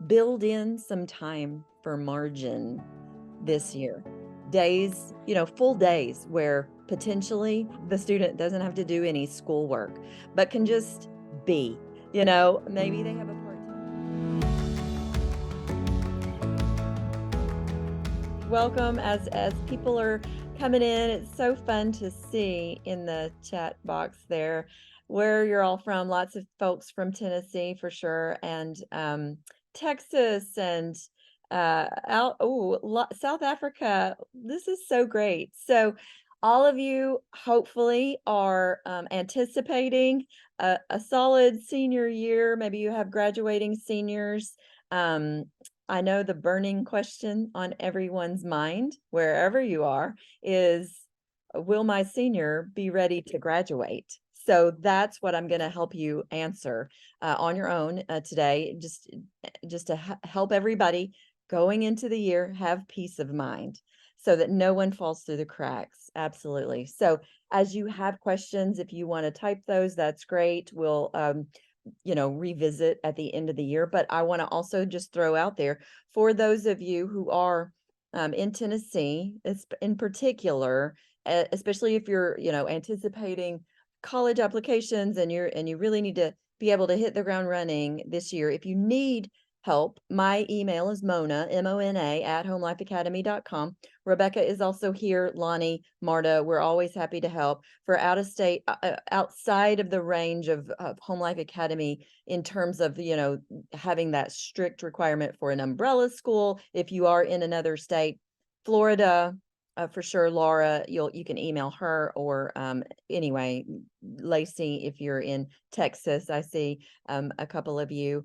build in some time for margin this year. Days, full days where potentially the student doesn't have to do any schoolwork, but can just be, maybe they have a part-time. Welcome as people are coming in. It's so fun to see in the chat box there where you're all from. Lots of folks from Tennessee for sure, and Texas and South Africa. This is so great. So all of you hopefully are anticipating a solid senior year. Maybe you have graduating seniors. Um, I know the burning question on everyone's mind, wherever you are, is will my senior be ready to graduate? So that's what I'm going to help you answer on your own today, just to help everybody going into the year have peace of mind so that no one falls through the cracks. Absolutely. So as you have questions, if you want to type those, that's great. We'll revisit at the end of the year. But I want to also just throw out there for those of you who are in Tennessee, in particular, especially if you're, anticipating college applications and you really need to be able to hit the ground running this year. If you need help, my email is Mona, MONA at homelifeacademy.com. Rebecca is also here. Lonnie, Marta, we're always happy to help. For out of state, outside of the range of Home Life Academy in terms of, having that strict requirement for an umbrella school. If you are in another state, Florida, for sure, Laura, you can email her, or anyway, Lacey, if you're in Texas, I see a couple of you.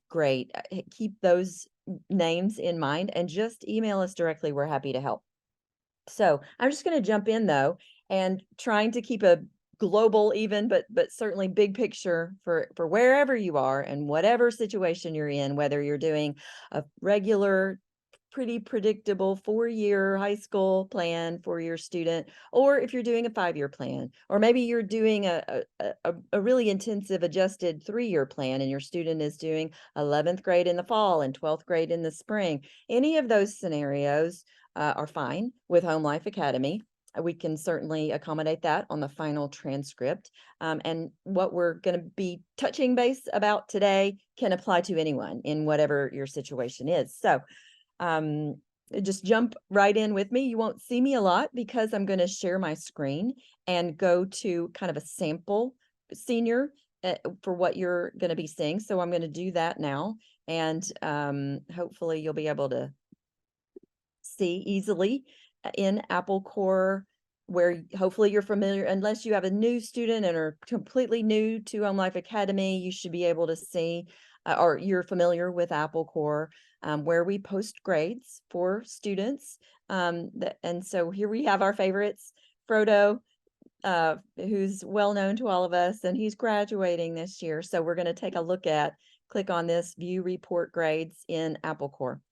Great. Keep those names in mind and just email us directly. We're happy to help. So I'm just going to jump in though, and trying to keep a global even, but certainly big picture for wherever you are and whatever situation you're in, whether you're doing a regular, pretty predictable 4-year high school plan for your student, or if you're doing a 5-year plan, or maybe you're doing a really intensive adjusted 3-year plan and your student is doing 11th grade in the fall and 12th grade in the spring. Any of those scenarios are fine with Home Life Academy. We can certainly accommodate that on the final transcript. And what we're going to be touching base about today can apply to anyone in whatever your situation is. So just jump right in with me. You won't see me a lot because I'm going to share my screen and go to kind of a sample senior for what you're going to be seeing. So I'm going to do that now. And hopefully you'll be able to see easily in Apple Core, where hopefully you're familiar. Unless you have a new student and are completely new to Home Life Academy, you should be able to see or you're familiar with Apple Core, where we post grades for students. And so here we have our favorites, Frodo, who's well known to all of us, and he's graduating this year. So we're going to take a look at, click on this, view report grades in Apple Core.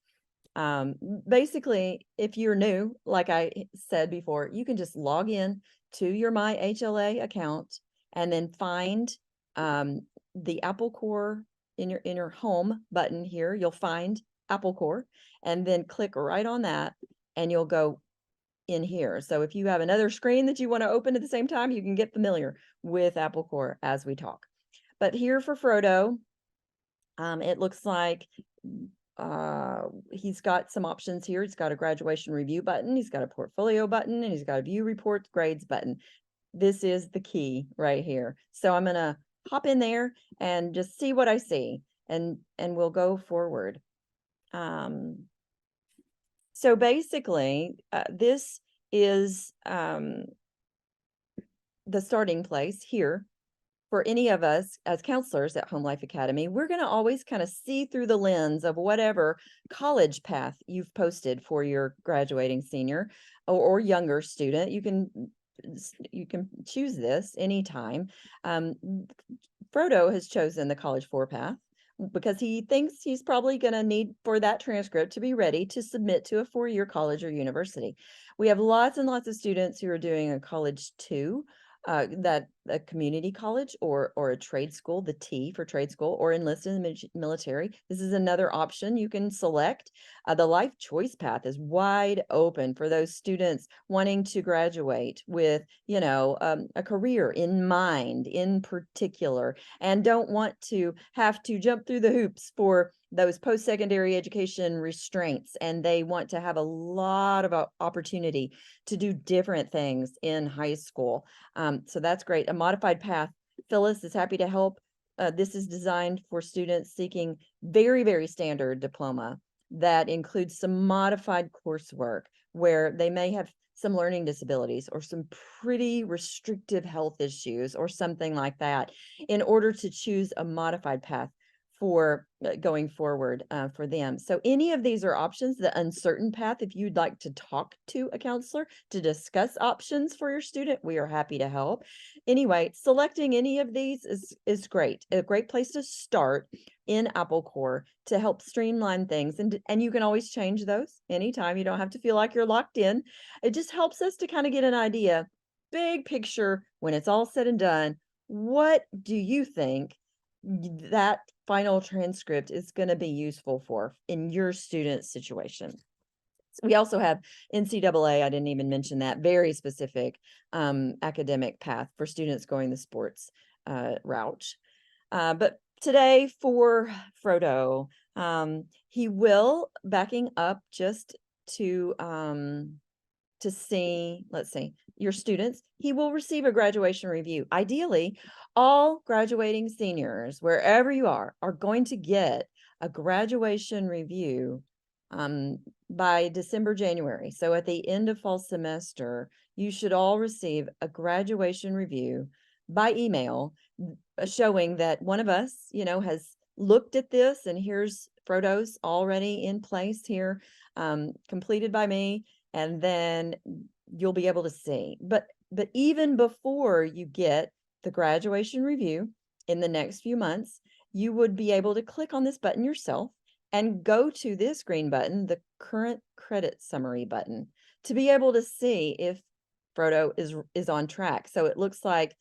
Basically, if you're new, like I said before, you can just log in to your My HLA account and then find the Apple Core in your home button here. You'll find Apple Core and then click right on that and you'll go in here. So if you have another screen that you want to open at the same time, you can get familiar with Apple Core as we talk. But here for Frodo, it looks like he's got some options here. He's got a graduation review button, he's got a portfolio button, and he's got a view report grades button. This is the key right here. So I'm gonna hop in there and just see what I see, and we'll go forward. So basically, this is the starting place here for any of us as counselors at Home Life Academy. We're going to always kind of see through the lens of whatever college path you've posted for your graduating senior or younger student. You can choose this anytime. Frodo has chosen the College 4 path because he thinks he's probably going to need for that transcript to be ready to submit to a 4-year college or university. We have lots and lots of students who are doing a College 2 that a community college or a trade school, the T for trade school, or enlisted in the military. This is another option you can select. The life choice path is wide open for those students wanting to graduate with, a career in mind in particular, and don't want to have to jump through the hoops for those post-secondary education restraints, and they want to have a lot of opportunity to do different things in high school. So that's great. A modified path. Phyllis is happy to help. This is designed for students seeking very, very standard diploma that includes some modified coursework where they may have some learning disabilities or some pretty restrictive health issues or something like that, in order to choose a modified path for going forward for them. So any of these are options. The uncertain path, if you'd like to talk to a counselor to discuss options for your student, we are happy to help. Anyway, selecting any of these is great. A great place to start in Apple Core to help streamline things. And you can always change those anytime. You don't have to feel like you're locked in. It just helps us to kind of get an idea, big picture, when it's all said and done. What do you think that final transcript is going to be useful for in your student situation? We also have NCAA, I didn't even mention that, very specific academic path for students going the sports route. But today for Frodo, he will, backing up just to see, let's see, your students, he will receive a graduation review. Ideally, all graduating seniors, wherever you are going to get a graduation review by December, January. So at the end of fall semester, you should all receive a graduation review by email showing that one of us, has looked at this, and here's Frodo's already in place here, completed by me. And then you'll be able to see. But even before you get the graduation review in the next few months, you would be able to click on this button yourself and go to this green button, the current credit summary button, to be able to see if Frodo is on track. So it looks like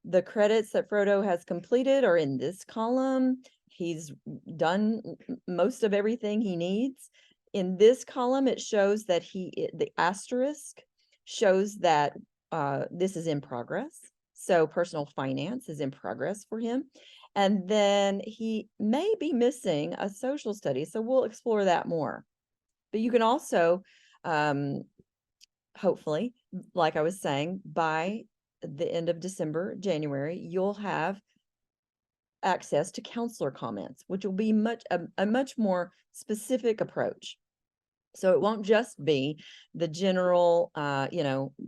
the credits that Frodo has completed are in this column. He's done most of everything he needs. In this column, it shows that the asterisk shows that this is in progress. So personal finance is in progress for him. And then he may be missing a social study. So we'll explore that more. But you can also, hopefully, like I was saying, by the end of December, January, you'll have access to counselor comments, which will be a much more specific approach. So it won't just be the general,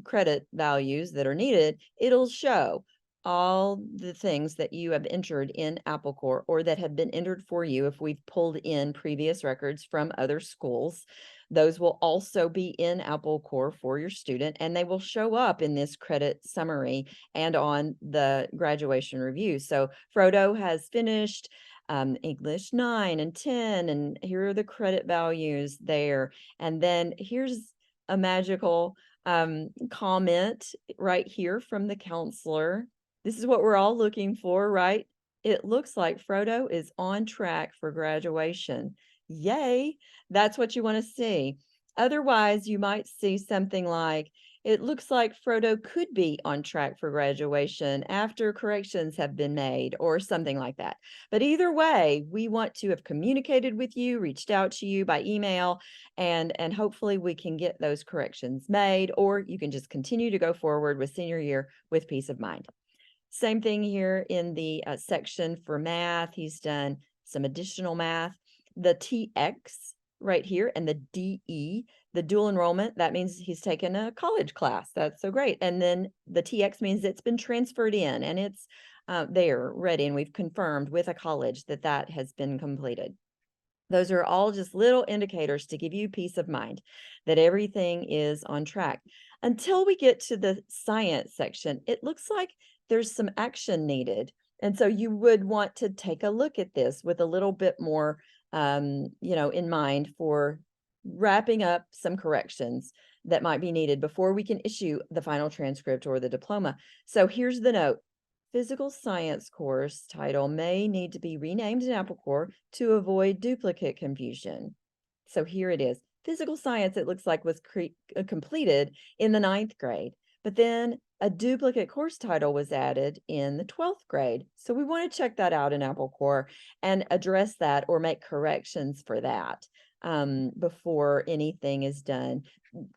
credit values that are needed. It'll show all the things that you have entered in Apple Core, or that have been entered for you if we've pulled in previous records from other schools. Those will also be in Apple Core for your student, and they will show up in this credit summary and on the graduation review. So Frodo has finished English 9 and 10, and here are the credit values there. And then here's a magical comment right here from the counselor. This is what we're all looking for, right? It looks like Frodo is on track for graduation. Yay! That's what you want to see. Otherwise, you might see something like, it looks like Frodo could be on track for graduation after corrections have been made, or something like that. But either way, we want to have communicated with you, reached out to you by email, and hopefully we can get those corrections made, or you can just continue to go forward with senior year with peace of mind. Same thing here in the section for math. He's done some additional math. The TX right here and the DE, the dual enrollment, that means he's taken a college class. That's so great. And then the TX means it's been transferred in, and it's there ready, and we've confirmed with a college that that has been completed. Those are all just little indicators to give you peace of mind that everything is on track. Until we get to the science section, it looks like there's some action needed. And so you would want to take a look at this with a little bit more, in mind for wrapping up some corrections that might be needed before we can issue the final transcript or the diploma. So here's the note. physical science course title may need to be renamed in Apple Core to avoid duplicate confusion. So here it is. Physical science, it looks like, was completed in the 9th grade, but then a duplicate course title was added in the 12th grade. So we want to check that out in Apple Core and address that or make corrections for that before anything is done.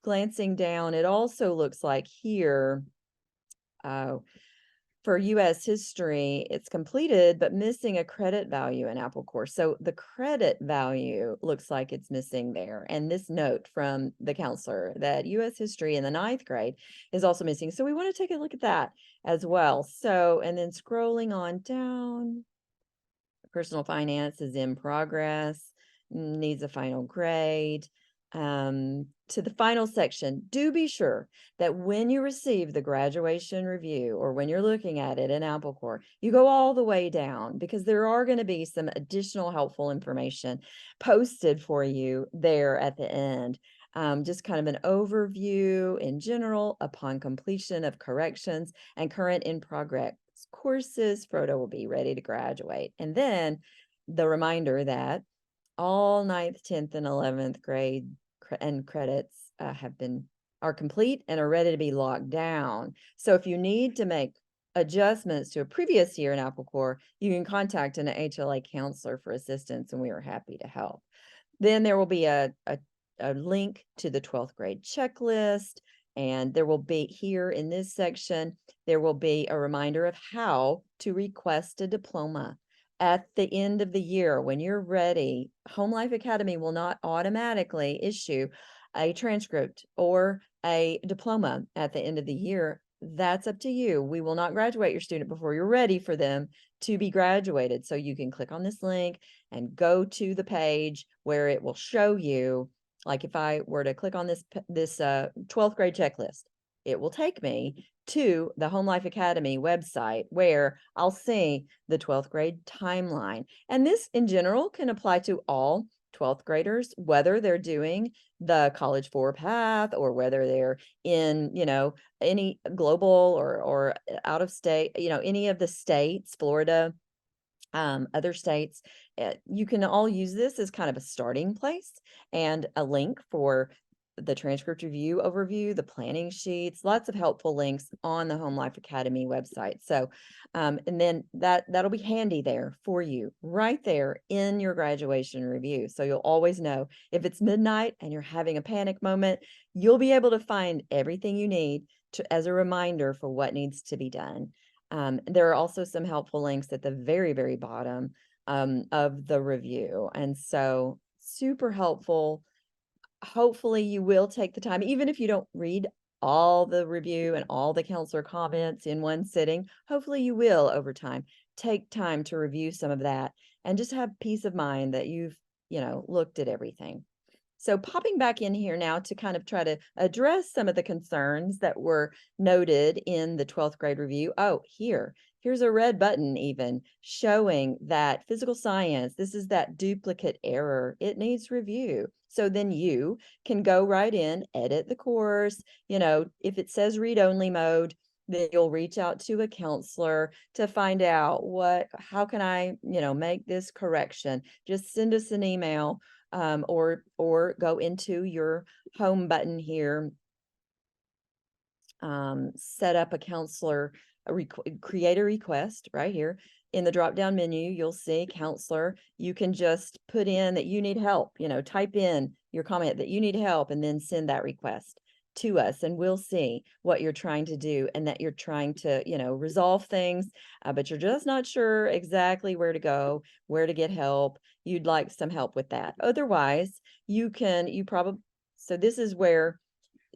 Glancing down, it also looks like here, for US history, it's completed, but missing a credit value in Apple Core. So the credit value looks like it's missing there. And this note from the counselor that US history in the 9th grade is also missing. So we want to take a look at that as well. So, and then scrolling on down, personal finance is in progress, needs a final grade. To the final section, do be sure that when you receive the graduation review or when you're looking at it in Apple Core, you go all the way down because there are going to be some additional helpful information posted for you there at the end. Just kind of an overview in general upon completion of corrections and current in progress courses, Frodo will be ready to graduate. And then the reminder that all 9th, 10th, and 11th grade and credits are complete and are ready to be locked down. So if you need to make adjustments to a previous year in Apple Core, you can contact an HLA counselor for assistance, and we are happy to help. Then there will be a link to the 12th grade checklist, and there will be here in this section, there will be a reminder of how to request a diploma. At the end of the year, when you're ready, Home Life Academy will not automatically issue a transcript or a diploma at the end of the year. That's up to you. We will not graduate your student before you're ready for them to be graduated. So you can click on this link and go to the page where it will show you, like if I were to click on this 12th grade checklist, it will take me to the Home Life Academy website where I'll see the 12th grade timeline. And this in general can apply to all 12th graders, whether they're doing the College 4 path or whether they're in, any global or out of state, any of the states, Florida, other states. You can all use this as kind of a starting place and a link for the transcript review overview, the planning sheets, lots of helpful links on the Home Life Academy website. So, and then that'll be handy there for you right there in your graduation review. So you'll always know if it's midnight and you're having a panic moment, you'll be able to find everything you need as a reminder for what needs to be done. There are also some helpful links at the very, very bottom of the review. And so super helpful. Hopefully you will take the time, even if you don't read all the review and all the counselor comments in one sitting, hopefully you will over time take time to review some of that and just have peace of mind that you've, looked at everything. So popping back in here now to kind of try to address some of the concerns that were noted in the 12th grade review. Oh, here's a red button even showing that physical science, this is that duplicate error. It needs review. So then you can go right in, edit the course. If it says read-only mode, then you'll reach out to a counselor to find out how can I, make this correction. Just send us an email. Or go into your home button here, set up a counselor, create a request right here. In the drop-down menu, you'll see counselor. You can just put in that you need help, type in your comment that you need help and then send that request to us, and we'll see what you're trying to do and that you're trying to, resolve things, but you're just not sure exactly where to go, where to get help. You'd like some help with that. Otherwise, so this is where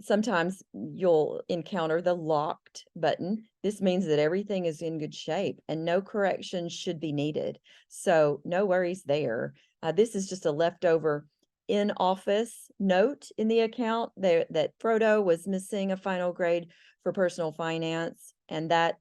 sometimes you'll encounter the locked button. This means that everything is in good shape and no corrections should be needed. So no worries there. This is just a leftover in-office note in the account that Frodo was missing a final grade for personal finance, and that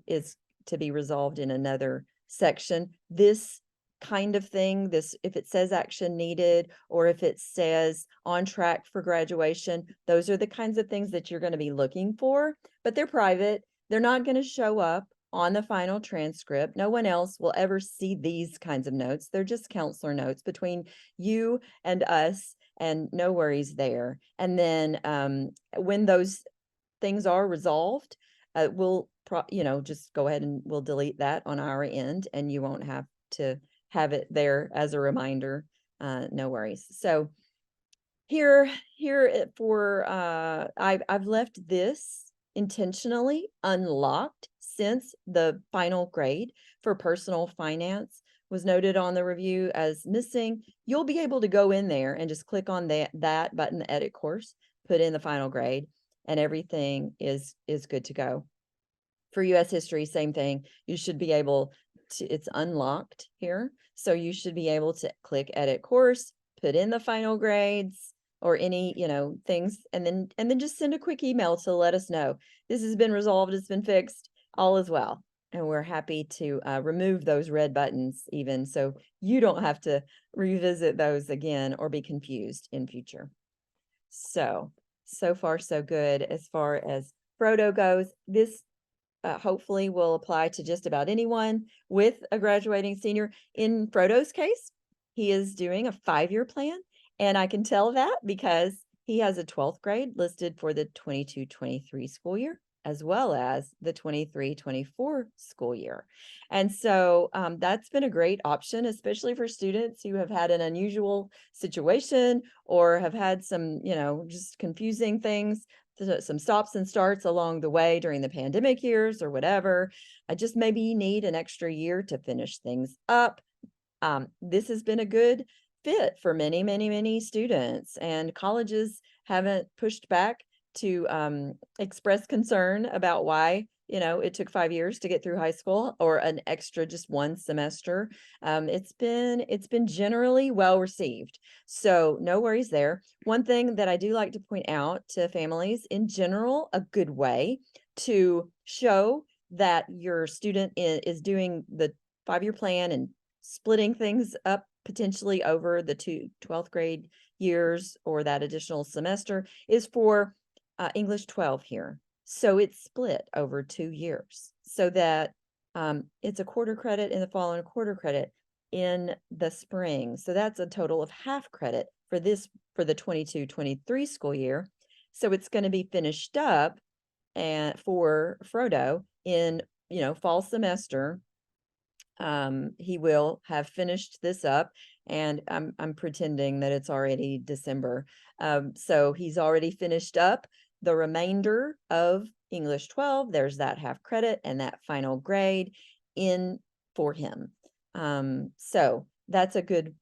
is to be resolved in another section. This kind of thing, if it says action needed or if it says on track for graduation, those are the kinds of things that you're going to be looking for, but they're private. They're not going to show up on the final transcript. No one else will ever see these kinds of notes. They're just counselor notes between you and us, and no worries there. And then when those things are resolved, we'll just go ahead and we'll delete that on our end, and you won't have to have it there as a reminder. No worries. So here for I've left this intentionally unlocked since the final grade for personal finance was noted on the review as missing. You'll be able to go in there and just click on that button, the edit course, put in the final grade, and everything is good to go. For US history, same thing. You should be able to, it's unlocked here. So you should be able to click edit course, put in the final grades or any, things, and then just send a quick email to let us know this has been resolved, it's been fixed, all is well. And we're happy to remove those red buttons even, so you don't have to revisit those again or be confused in future. So far so good as far as Frodo goes. This hopefully will apply to just about anyone with a graduating senior. In Frodo's case, he is doing a 5-year plan, and I can tell that because he has a 12th grade listed for the 22-23 school year, as well as the 23-24 school year. And so that's been a great option, especially for students who have had an unusual situation or have had some, just confusing things, some stops and starts along the way during the pandemic years or whatever. Just maybe you need an extra year to finish things up. This has been a good fit for many, many, many students, and colleges haven't pushed back to express concern about why it took 5 years to get through high school or an extra just one semester. It's been generally well received, so no worries there. One thing that I do like to point out to families in general, a good way to show that your student is doing the 5-year plan and splitting things up potentially over the 12th grade years or that additional semester is for English 12 here. So it's split over 2 years so that it's a quarter credit in the fall and a quarter credit in the spring. So that's a total of half credit for the 22-23 school year. So it's going to be finished up and for Frodo in, fall semester. He will have finished this up, and I'm pretending that it's already December. So he's already finished up the remainder of English 12. There's that half credit and that final grade in for him. So that's a good,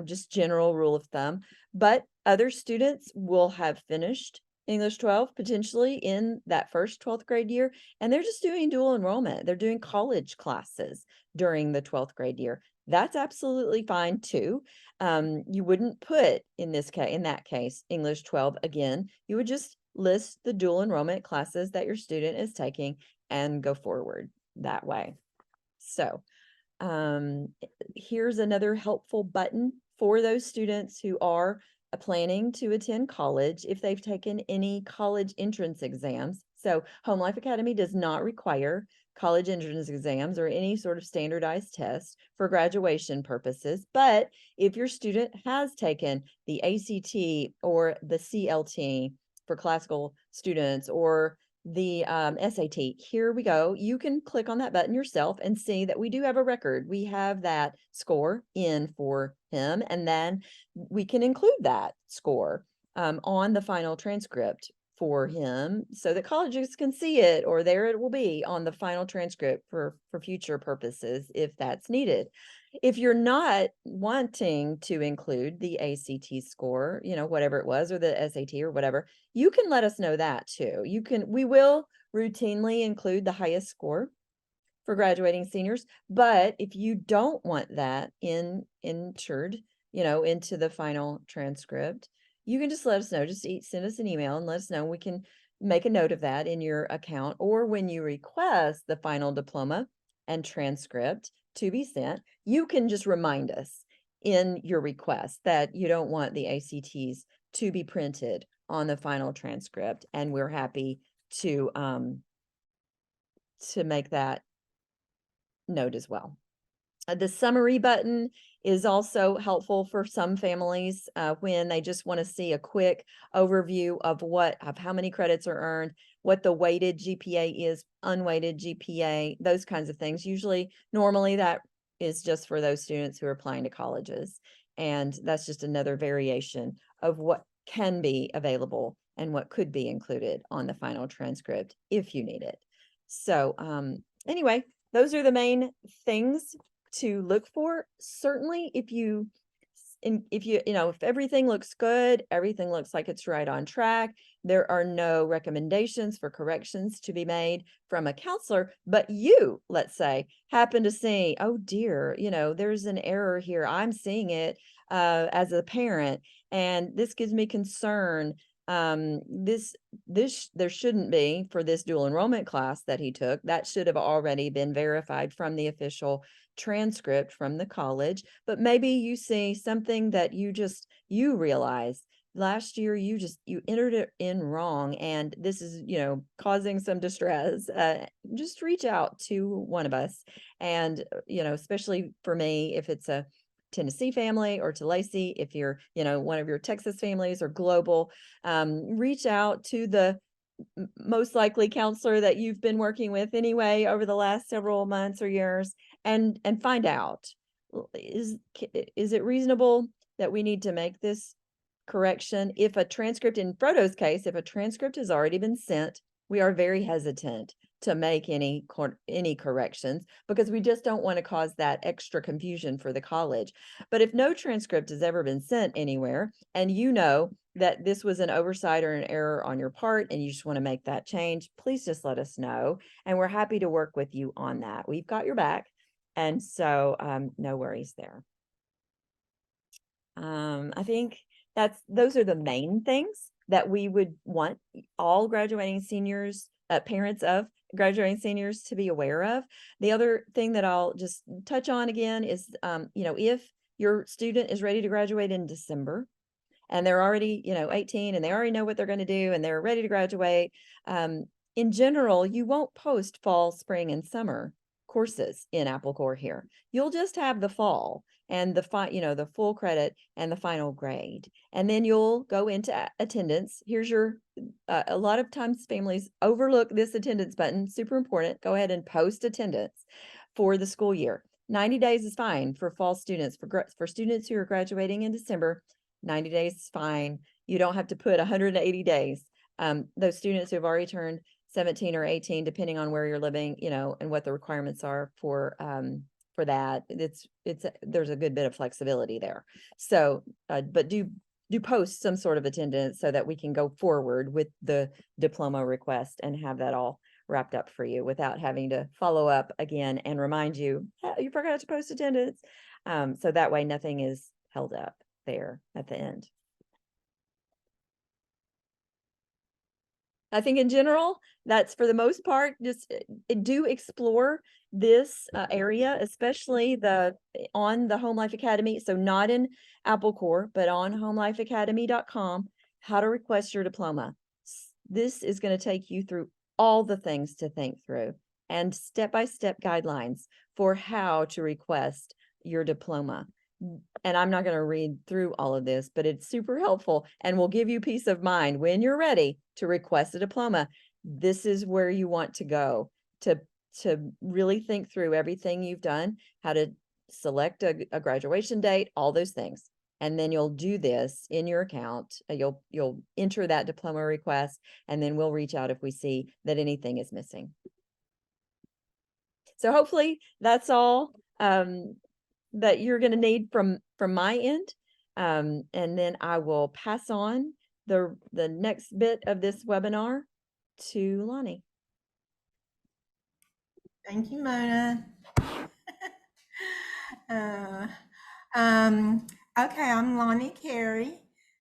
just general rule of thumb. But other students will have finished English 12 potentially in that first 12th grade year, and they're just doing dual enrollment. They're doing college classes during the 12th grade year. That's absolutely fine too. You wouldn't put in that case English 12 again. You would just list the dual enrollment classes that your student is taking and go forward that way. So here's another helpful button for those students who are planning to attend college if they've taken any college entrance exams. So Home Life Academy does not require college entrance exams or any sort of standardized test for graduation purposes. But if your student has taken the ACT or the CLT for classical students or the SAT, here we go. You can click on that button yourself and see that we do have a record. We have that score in for him, and then we can include that score on the final transcript for him so that colleges can see it, or there it will be on the final transcript for future purposes if that's needed. If you're not wanting to include the ACT score, whatever it was, or the SAT or whatever, you can let us know that too. We will routinely include the highest score for graduating seniors, but if you don't want that entered, into the final transcript, you can just let us know. Just send us an email and let us know. We can make a note of that in your account, or when you request the final diploma and transcript to be sent, you can just remind us in your request that you don't want the ACTs to be printed on the final transcript, and we're happy to to make that note as well. The summary button is also helpful for some families when they just want to see a quick overview of how many credits are earned, what the weighted GPA is, unweighted GPA, those kinds of things. Normally that is just for those students who are applying to colleges. And that's just another variation of what can be available and what could be included on the final transcript if you need it. So anyway, those are the main things to look for. Certainly if everything looks good, everything looks like it's right on track, there are no recommendations for corrections to be made from a counselor, but you, let's say, happen to see, oh dear, there's an error here, I'm seeing it as a parent, and this gives me concern. There shouldn't be, for this dual enrollment class that he took, that should have already been verified from the official transcript from the college. But maybe you see something that you realize last year you entered it in wrong, and this is causing some distress. Just reach out to one of us, and especially for me, if it's a Tennessee family, or to Lacey, if you're one of your Texas families or global, reach out to the most likely counselor that you've been working with anyway over the last several months or years, and find out, is it reasonable that we need to make this correction? If a transcript, in Frodo's case, if a transcript has already been sent, we are very hesitant to make any corrections, because we just don't want to cause that extra confusion for the college. But if no transcript has ever been sent anywhere, and that this was an oversight or an error on your part, and you just want to make that change, please just let us know, and we're happy to work with you on that. We've got your back, and so no worries there. I think those are the main things that we would want all graduating seniors, parents of graduating seniors, to be aware of. The other thing that I'll just touch on again is, if your student is ready to graduate in December, and they're already 18, and they already know what they're going to do, and they're ready to graduate, in general, you won't post fall, spring, and summer courses in Apple Core here. You'll just have the fall and the full credit and the final grade, and then you'll go into attendance. Here's your a lot of times families overlook this attendance button. Super important. Go ahead and post attendance for the school year. 90 days is fine for fall students. For students who are graduating in December, 90 days is fine. You don't have to put 180 days. Those students who have already turned 17 or 18, depending on where you're living, and what the requirements are for that, there's a good bit of flexibility there. So, but do post some sort of attendance so that we can go forward with the diploma request and have that all wrapped up for you without having to follow up again and remind you, hey, you forgot to post attendance. So that way nothing is held up there at the end. I think in general, that's for the most part, just do explore this area, especially on the Home Life Academy. So not in Apple Core, but on homelifeacademy.com, how to request your diploma. This is going to take you through all the things to think through, and step-by-step guidelines for how to request your diploma. And I'm not going to read through all of this, but it's super helpful and will give you peace of mind when you're ready to request a diploma. This is where you want to go to really think through everything you've done, how to select a graduation date, all those things. And then you'll do this in your account. You'll enter that diploma request, and then we'll reach out if we see that anything is missing. So hopefully that's all that you're going to need from my end. And then I will pass on the next bit of this webinar to Lonnie. Thank you, Mona. Okay, I'm Lonnie Carey,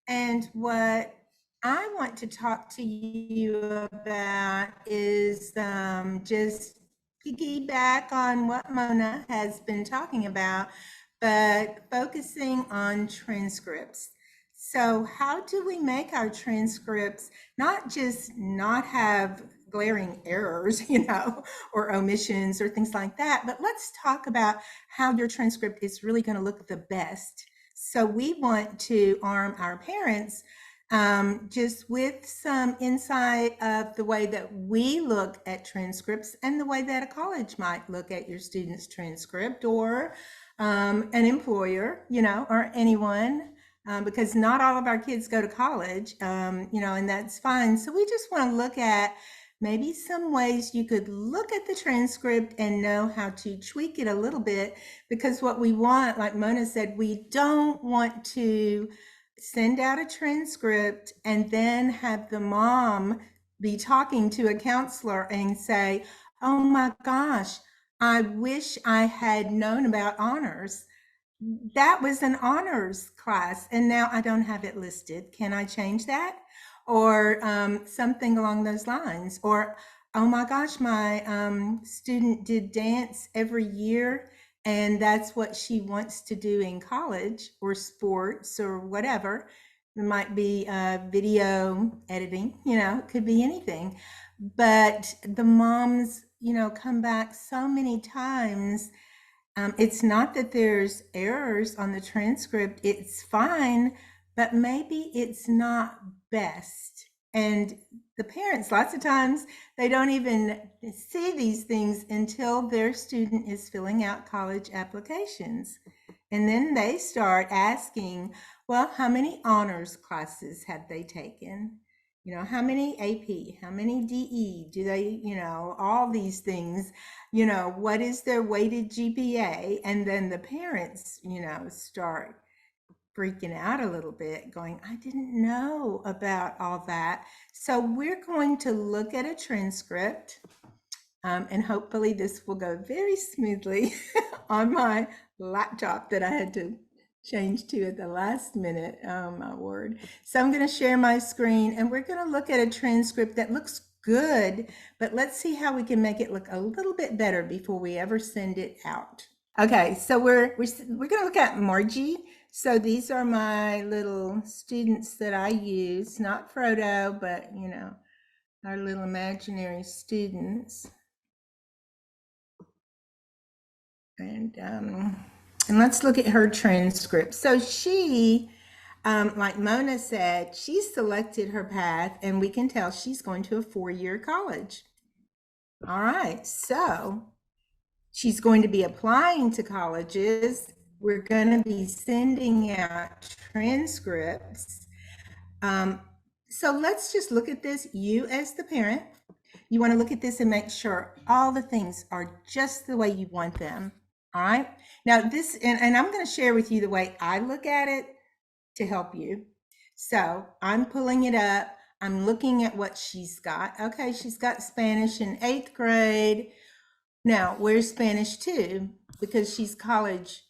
and what I want to talk to you about is just piggyback on what Mona has been talking about, but focusing on transcripts. So how do we make our transcripts not just not have glaring errors, or omissions or things like that. But let's talk about how your transcript is really going to look the best. So we want to arm our parents just with some insight of the way that we look at transcripts and the way that a college might look at your student's transcript, or an employer, or anyone, because not all of our kids go to college, and that's fine. So we just want to look at maybe some ways you could look at the transcript and know how to tweak it a little bit, because what we want, like Mona said, we don't want to send out a transcript and then have the mom be talking to a counselor and say, oh my gosh, I wish I had known about honors. That was an honors class and now I don't have it listed. Can I change that? Or something along those lines. Or, oh my gosh, my student did dance every year and that's what she wants to do in college or sports or whatever. It might be video editing, it could be anything. But the moms, come back so many times. It's not that there's errors on the transcript, it's fine, but maybe it's not best. And the parents, lots of times, they don't even see these things until their student is filling out college applications. And then they start asking, well, how many honors classes have they taken? How many AP, how many DE, do they, all these things, what is their weighted GPA? And then the parents, start freaking out a little bit, going, I didn't know about all that. So we're going to look at a transcript, and hopefully this will go very smoothly on my laptop that I had to change to at the last minute. Oh my word. So I'm going to share my screen and we're going to look at a transcript that looks good, but let's see how we can make it look a little bit better before we ever send it out. Okay, so we're going to look at Margie. So these are my little students that I use, not Frodo, but our little imaginary students. And let's look at her transcript. So she, like Mona said, she selected her path and we can tell she's going to a 4-year college. All right, so she's going to be applying to colleges. We're going to be sending out transcripts. So let's just look at this. You as the parent, you want to look at this and make sure all the things are just the way you want them. All right. Now this, and I'm going to share with you the way I look at it to help you. So I'm pulling it up. I'm looking at what she's got. Okay, she's got Spanish in 8th grade. Now, where's Spanish 2? Because she's college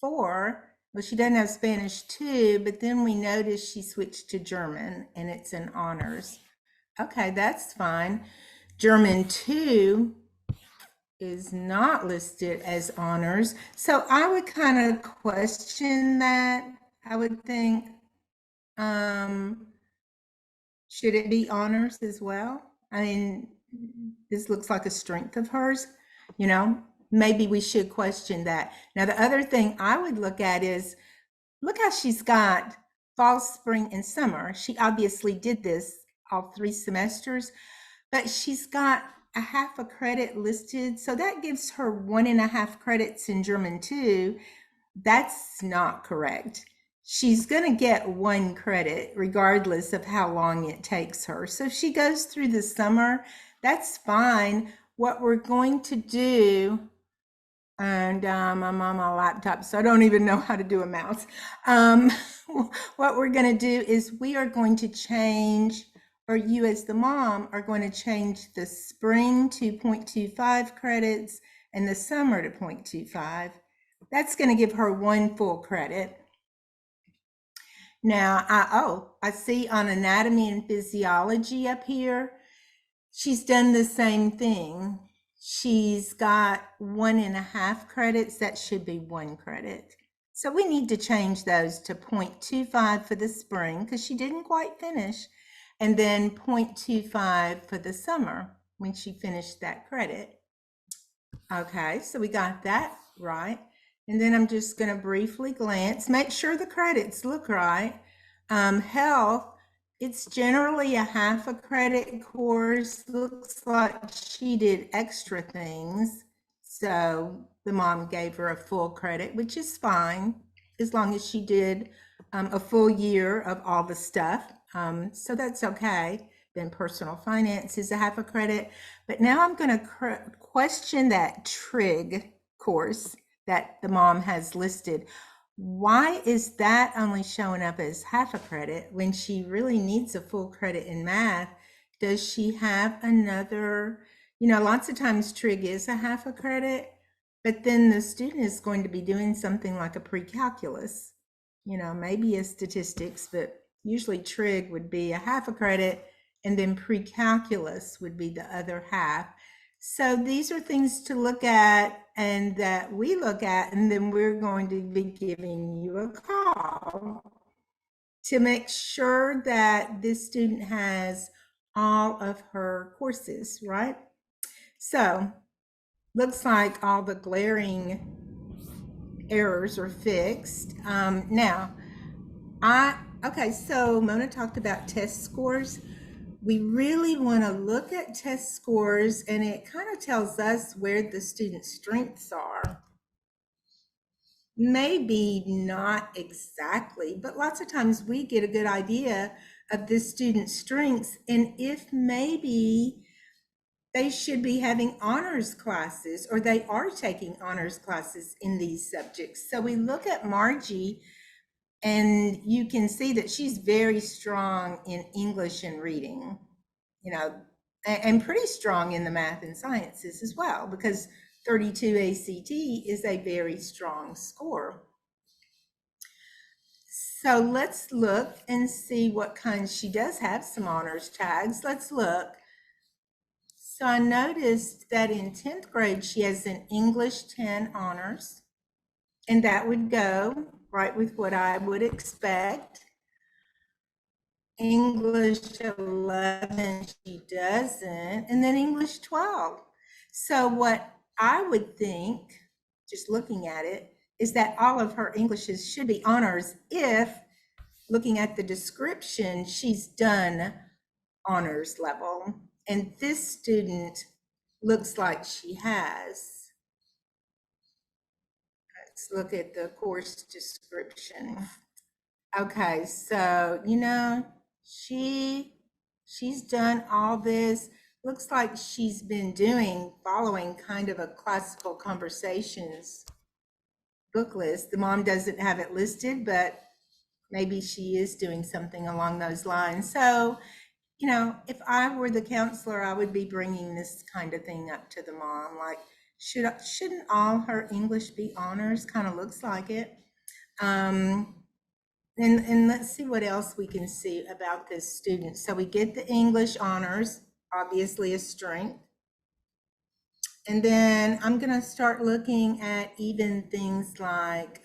4. Well, she doesn't have Spanish 2, but then we notice she switched to German and it's an honors. Okay, that's fine. German 2 is not listed as honors. So I would kind of question that. I would think, should it be honors as well? I mean, this looks like a strength of hers, maybe we should question that. Now, the other thing I would look at is, look how she's got fall, spring, and summer. She obviously did this all 3 semesters, but she's got a half a credit listed. So that gives her 1.5 credits in German 2. That's not correct. She's going to get 1 credit regardless of how long it takes her. So if she goes through the summer, that's fine. What we're going to do, and I'm on my laptop, so I don't even know how to do a mouse. What we're going to do is we are going to change, or you as the mom are going to change the spring to 0.25 credits and the summer to 0.25. That's going to give her 1 full credit. Now, I see on anatomy and physiology up here, she's done the same thing. She's got 1.5 credits. That should be 1 credit. So we need to change those to 0.25 for the spring because she didn't quite finish, and then 0.25 for the summer when she finished that credit. Okay, so we got that right. And then I'm just going to briefly glance, make sure the credits look right. Health, it's generally a half a credit course. Looks like she did extra things. So the mom gave her a full credit, which is fine as long as she did a full year of all the stuff. So that's okay. Then personal finance is a half a credit. But now I'm going to question that trig course that the mom has listed. Why is that only showing up as half a credit when she really needs a full credit in math? Does she have another, lots of times trig is a half a credit, but then the student is going to be doing something like a pre-calculus, maybe a statistics, but usually trig would be a half a credit, and then pre-calculus would be the other half. So these are things to look at and that we look at, and then we're going to be giving you a call to make sure that this student has all of her courses, right? So looks like all the glaring errors are fixed. Okay, so Mona talked about test scores. We really want to look at test scores, and it kind of tells us where the student's strengths are. Maybe not exactly, but lots of times we get a good idea of the student's strengths, and if maybe they should be having honors classes, or they are taking honors classes in these subjects. So we look at Margie, and you can see that she's very strong in English and reading, and pretty strong in the math and sciences as well, because 32 ACT is a very strong score. So let's look and see what kinds. She does have some honors tags. Let's look. So I noticed that in 10th grade, she has an English 10 honors, and that would go right with what I would expect. English 11, she doesn't, and then English 12. So what I would think, just looking at it, is that all of her Englishes should be honors if, looking at the description, she's done honors level. And this student looks like she has. Let's look at the course description. Okay, so she's done all this. Looks like she's been following kind of a classical conversations book list. The mom doesn't have it listed, but maybe she is doing something along those lines. So, if I were the counselor, I would be bringing this kind of thing up to the mom, like, shouldn't all her English be honors? Kind of looks like it. And let's see what else we can see about this student. So we get the English honors, obviously a strength. And then I'm going to start looking at even things like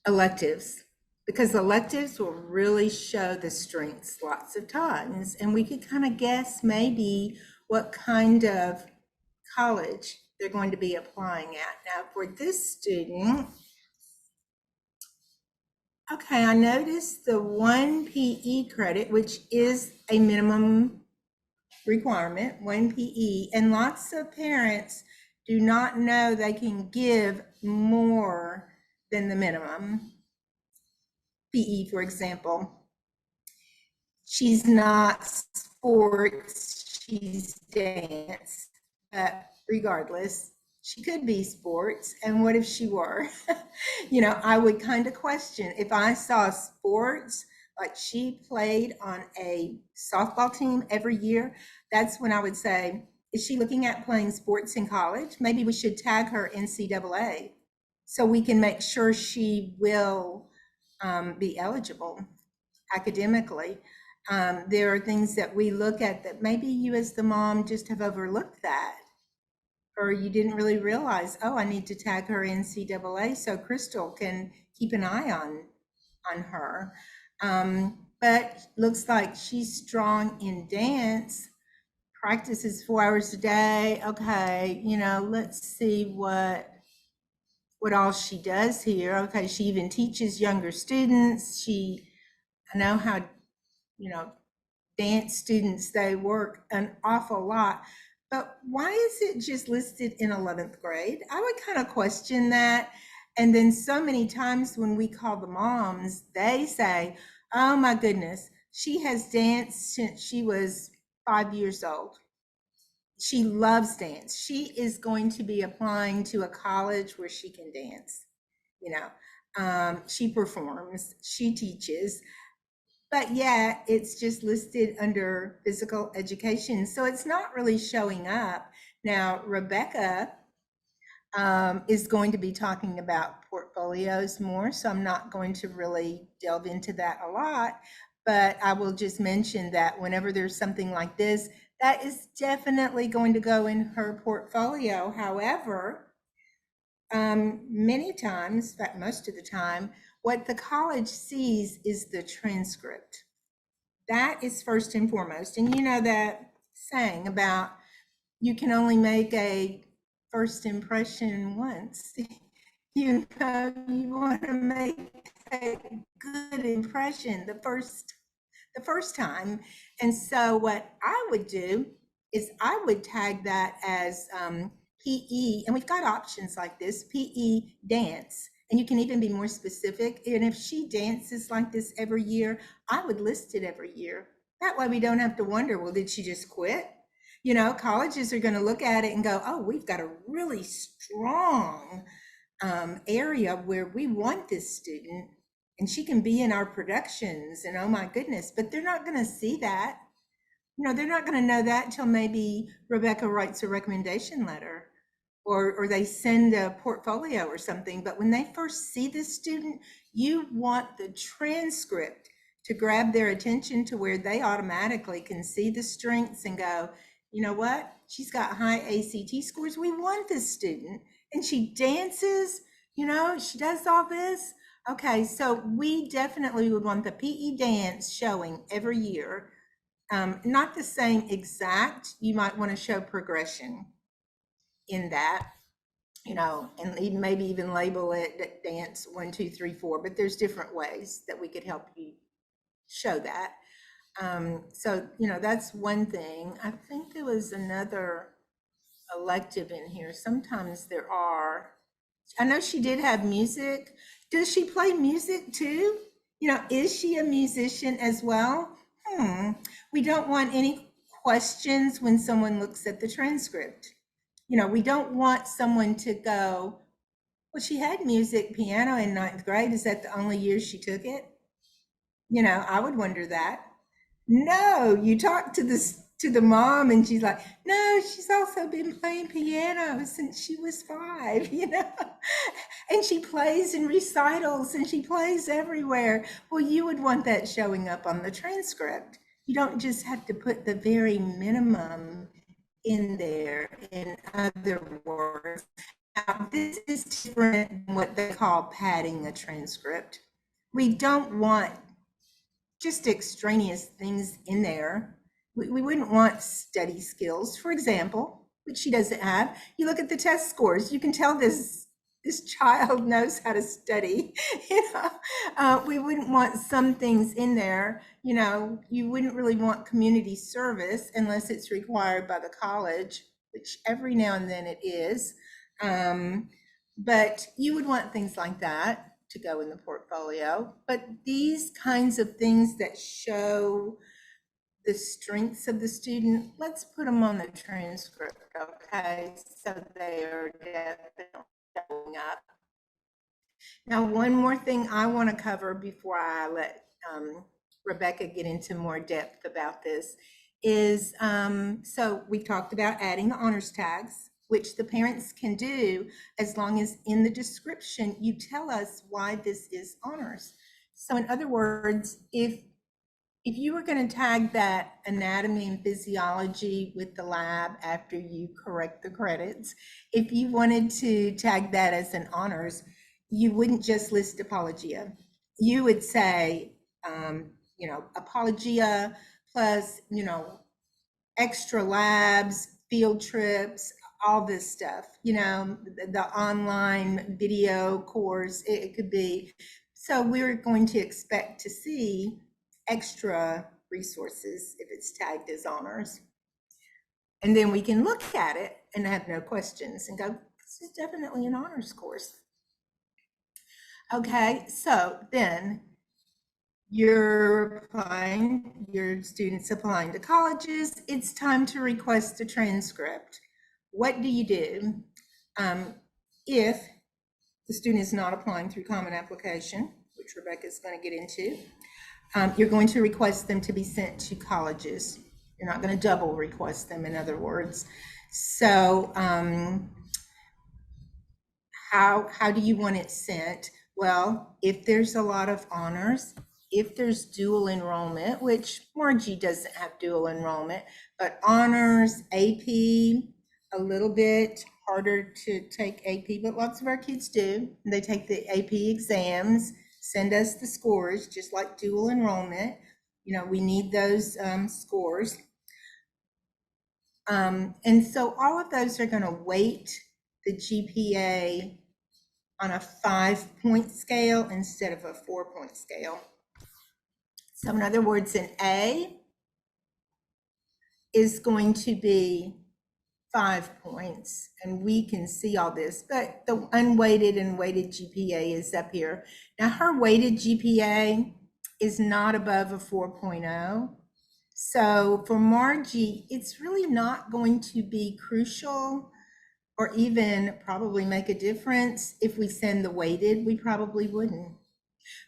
electives, because electives will really show the strengths lots of times. And we could kind of guess maybe what kind of college they're going to be applying at. Now for this student, okay, I noticed the 1 PE credit, which is a minimum requirement, 1 PE, and lots of parents do not know they can give more than the minimum. PE, for example, she's not sports, she's dance, but regardless, she could be sports. And what if she were? I would kind of question if I saw sports, like she played on a softball team every year. That's when I would say, is she looking at playing sports in college? Maybe we should tag her NCAA so we can make sure she will be eligible academically. There are things that we look at that maybe you as the mom just have overlooked that, or you didn't really realize, oh, I need to tag her NCAA so Crystal can keep an eye on her. But but looks like she's strong in dance, practices 4 hours a day. Okay, let's see what all she does here. Okay, she even teaches younger students. I know how, you know, dance students, they work an awful lot. But why is it just listed in 11th grade? I would kind of question that. And then so many times when we call the moms, they say, oh my goodness, she has danced since she was 5 years old. She loves dance. She is going to be applying to a college where she can dance. She performs, she teaches, but yeah, it's just listed under physical education. So it's not really showing up. Now, Rebecca is going to be talking about portfolios more, so I'm not going to really delve into that a lot, but I will just mention that whenever there's something like this, that is definitely going to go in her portfolio. However, many times, in fact, most of the time, what the college sees is the transcript. That is first and foremost. And you know that saying about you can only make a first impression once. You want to make a good impression the first time. And so what I would do is I would tag that as PE, and we've got options like this, PE dance. And you can even be more specific. And if she dances like this every year, I would list it every year. That way we don't have to wonder, well, did she just quit? Colleges are going to look at it and go, oh, we've got a really strong area where we want this student and she can be in our productions, and oh my goodness, but they're not going to see that. They're not going to know that until maybe Rebecca writes a recommendation letter or they send a portfolio or something. But when they first see this student, you want the transcript to grab their attention to where they automatically can see the strengths and go, you know what? She's got high ACT scores. We want this student. And she dances, she does all this. Okay, so we definitely would want the PE dance showing every year. Not the same exact, you might want to show progression in that, and maybe even label it dance 1, 2, 3, 4, but there's different ways that we could help you show that. So, that's one thing. I think there was another elective in here. Sometimes there are. I know she did have music. Does she play music too? Is she a musician as well? We don't want any questions when someone looks at the transcript. We don't want someone to go, well, she had music, piano in 9th grade. Is that the only year she took it? I would wonder that. No, you talk to the mom and she's like, no, she's also been playing piano since she was 5, and she plays in recitals and she plays everywhere. Well, you would want that showing up on the transcript. You don't just have to put the very minimum in there. In other words, now, this is different than what they call padding a transcript. We don't want just extraneous things in there. We wouldn't want study skills, for example, which she doesn't have. You look at the test scores, you can tell this child knows how to study. We wouldn't want some things in there. You wouldn't really want community service unless it's required by the college, which every now and then it is. But you would want things like that to go in the portfolio. But these kinds of things that show the strengths of the student, let's put them on the transcript, okay? So they are definitely showing up. Now, one more thing I want to cover before I let Rebecca get into more depth about this is, so we talked about adding the honors tags, which the parents can do as long as in the description you tell us why this is honors. So in other words, if you were going to tag that anatomy and physiology with the lab after you correct the credits, if you wanted to tag that as an honors, you wouldn't just list apologia. You would say Apologia plus, extra labs, field trips, all this stuff, the online video course, it could be. So we're going to expect to see extra resources if it's tagged as honors. And then we can look at it and have no questions and go, this is definitely an honors course. Okay, so then your students applying to colleges, it's time to request a transcript. What do you do if the student is not applying through Common Application, which Rebecca is going to get into? You're going to request them to be sent to colleges. You're not going to double request them, in other words. So how do you want it sent? Well, if there's a lot of honors, if there's dual enrollment, which Margie doesn't have dual enrollment, but honors, AP, a little bit harder to take AP, but lots of our kids do. They take the AP exams, send us the scores, just like dual enrollment. We need those scores. And so all of those are going to weight the GPA on a 5-point scale instead of a 4-point scale. So in other words, an A is going to be 5 points, and we can see all this, but the unweighted and weighted GPA is up here. Now her weighted GPA is not above a 4.0. So for Margie, it's really not going to be crucial or even probably make a difference if we send the weighted. We probably wouldn't.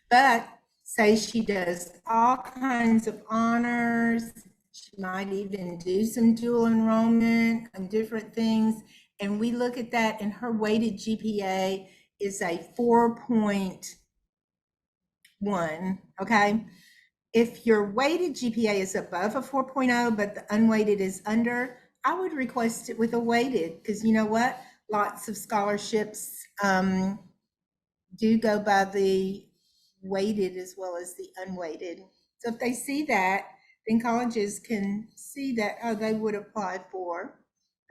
But say she does all kinds of honors, she might even do some dual enrollment and different things, and we look at that and her weighted GPA is a 4.1, okay? If your weighted GPA is above a 4.0, but the unweighted is under, I would request it with a weighted, because you know what? Lots of scholarships do go by the weighted as well as the unweighted. So if they see that, then colleges can see that, oh, they would apply for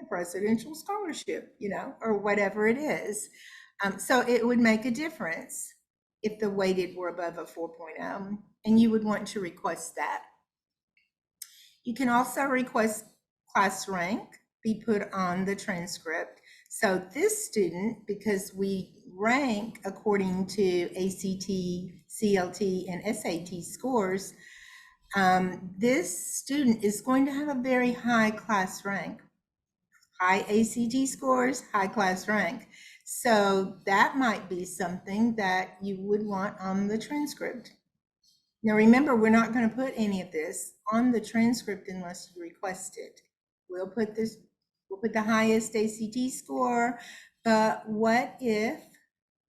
a presidential scholarship, or whatever it is. So it would make a difference if the weighted were above a 4.0, and you would want to request that. You can also request class rank be put on the transcript. So this student, because we rank according to ACT, CLT, and SAT scores, this student is going to have a very high class rank. High ACT scores, high class rank. So that might be something that you would want on the transcript. Now remember, we're not going to put any of this on the transcript unless you request it. We'll put the highest ACT score, but what if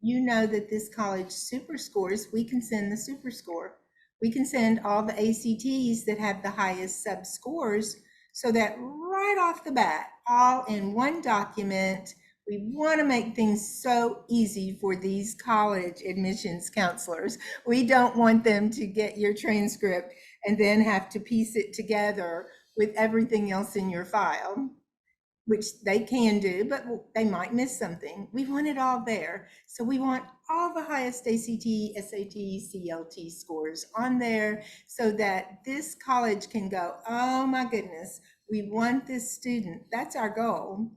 you know that this college super scores? We can send the super score. We can send all the ACTs that have the highest sub scores, so that right off the bat, all in one document. We want to make things so easy for these college admissions counselors. We don't want them to get your transcript and then have to piece it together with everything else in your file, which they can do, but they might miss something. We want it all there. So we want all the highest ACT, SAT, CLT scores on there, so that this college can go, oh my goodness, we want this student. That's our goal.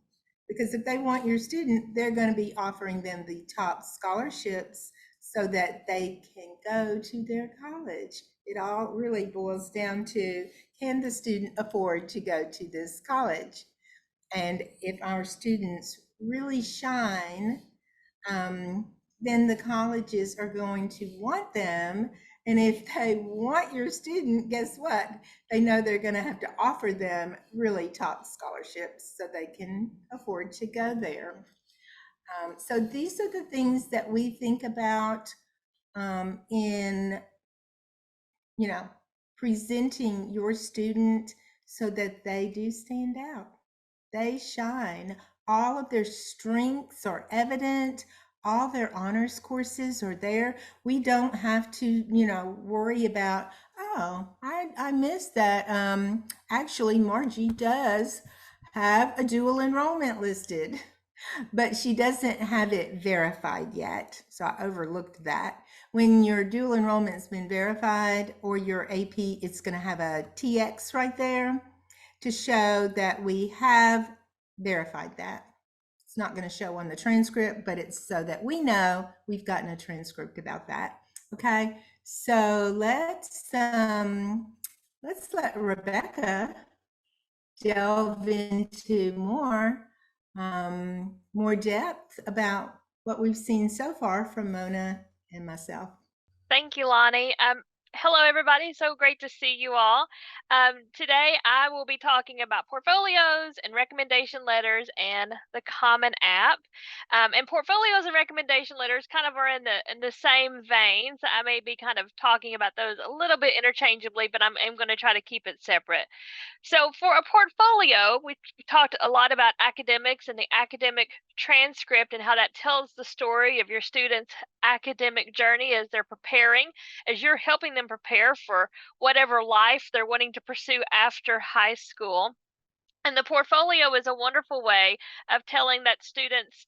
Because if they want your student, they're going to be offering them the top scholarships so that they can go to their college. It all really boils down to, can the student afford to go to this college? And if our students really shine, then the colleges are going to want them. And if they want your student, guess what? They know they're going to have to offer them really top scholarships so they can afford to go there. So these are the things that we think about in, presenting your student so that they do stand out. They shine. All of their strengths are evident. All their honors courses are there. We don't have to, worry about, Oh, I missed that. Actually, Margie does have a dual enrollment listed, but she doesn't have it verified yet. So I overlooked that. When your dual enrollment's been verified or your AP, it's going to have a TX right there to show that we have verified that. It's not going to show on the transcript, but it's so that we know we've gotten a transcript about that. Okay, so let's let Rebecca delve into more depth about what we've seen so far from Mona and myself. Thank you, Lonnie. Hello, everybody. So great to see you all. Today, I will be talking about portfolios and recommendation letters and the Common App. And portfolios and recommendation letters kind of are in the same vein. So I may be kind of talking about those a little bit interchangeably, but I'm going to try to keep it separate. So for a portfolio, we talked a lot about academics and the academic transcript and how that tells the story of your students' academic journey as they're preparing, as you're helping them prepare for whatever life they're wanting to pursue after high school. And the portfolio is a wonderful way of telling that student's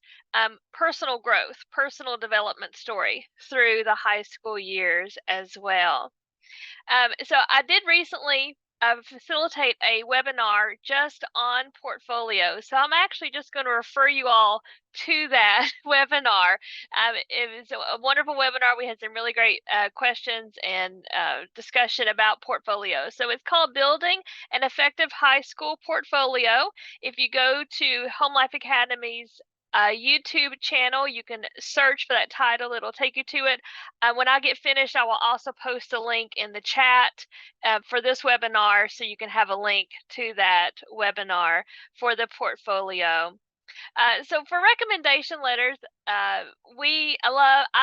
personal growth, personal development story through the high school years as well. So I did recently facilitate a webinar just on portfolios. So I'm actually just going to refer you all to that webinar. It was a wonderful webinar. We had some really great questions and discussion about portfolios. So it's called Building an Effective High School Portfolio. If you go to Home Life Academy's YouTube channel, you can search for that title. It'll take you to it. When I get finished, I will also post a link in the chat for this webinar so you can have a link to that webinar for the portfolio. So for recommendation letters, I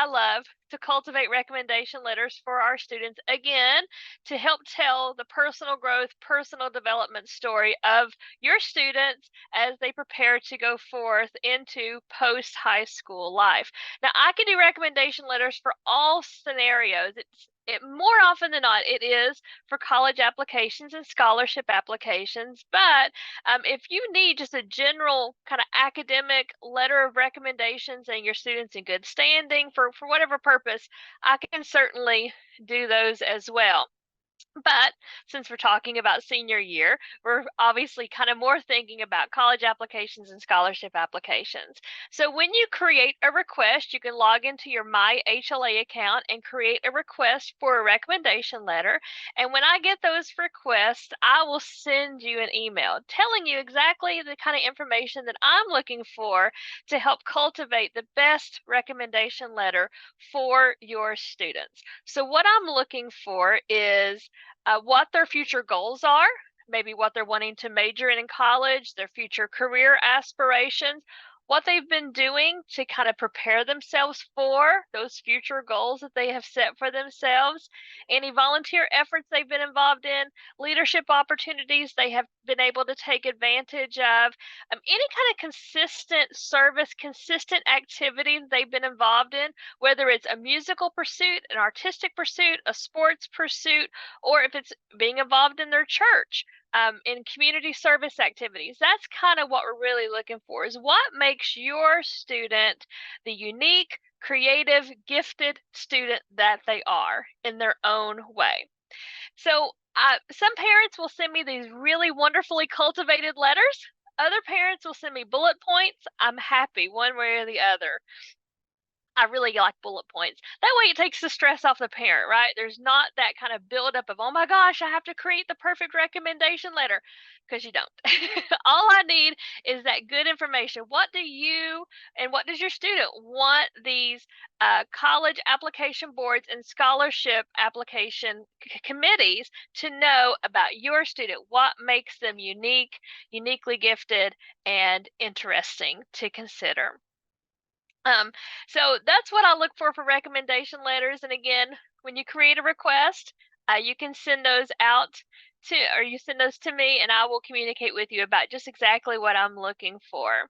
love to cultivate recommendation letters for our students, again, to help tell the personal growth, personal development story of your students as they prepare to go forth into post-high school life. Now, I can do recommendation letters for all scenarios. More often than not, it is for college applications and scholarship applications. But if you need just a general kind of academic letter of recommendation saying your students in good standing for whatever purpose, I can certainly do those as well. But since we're talking about senior year, we're obviously kind of more thinking about college applications and scholarship applications. So when you create a request, you can log into your My HLA account and create a request for a recommendation letter. And when I get those requests, I will send you an email telling you exactly the kind of information that I'm looking for to help cultivate the best recommendation letter for your students. So what I'm looking for is what their future goals are, maybe what they're wanting to major in college, their future career aspirations, what they've been doing to kind of prepare themselves for those future goals that they have set for themselves, any volunteer efforts they've been involved in, leadership opportunities they have been able to take advantage of, any kind of consistent service, consistent activity they've been involved in, whether it's a musical pursuit, an artistic pursuit, a sports pursuit, or if it's being involved in their church, in community service activities. That's kind of what we're really looking for, is what makes your student the unique, creative, gifted student that they are in their own way. So some parents will send me these really wonderfully cultivated letters. Other parents will send me bullet points. I'm happy one way or the other. I really like bullet points. That way it takes the stress off the parent, right? There's not that kind of buildup of, oh my gosh, I have to create the perfect recommendation letter, because you don't. All I need is that good information. What do you and what does your student want these college application boards and scholarship application committees to know about your student? What makes them unique, uniquely gifted, and interesting to consider? So that's what I look for recommendation letters. And again, when you create a request, you can send those out or you send those to me, and I will communicate with you about just exactly what I'm looking for.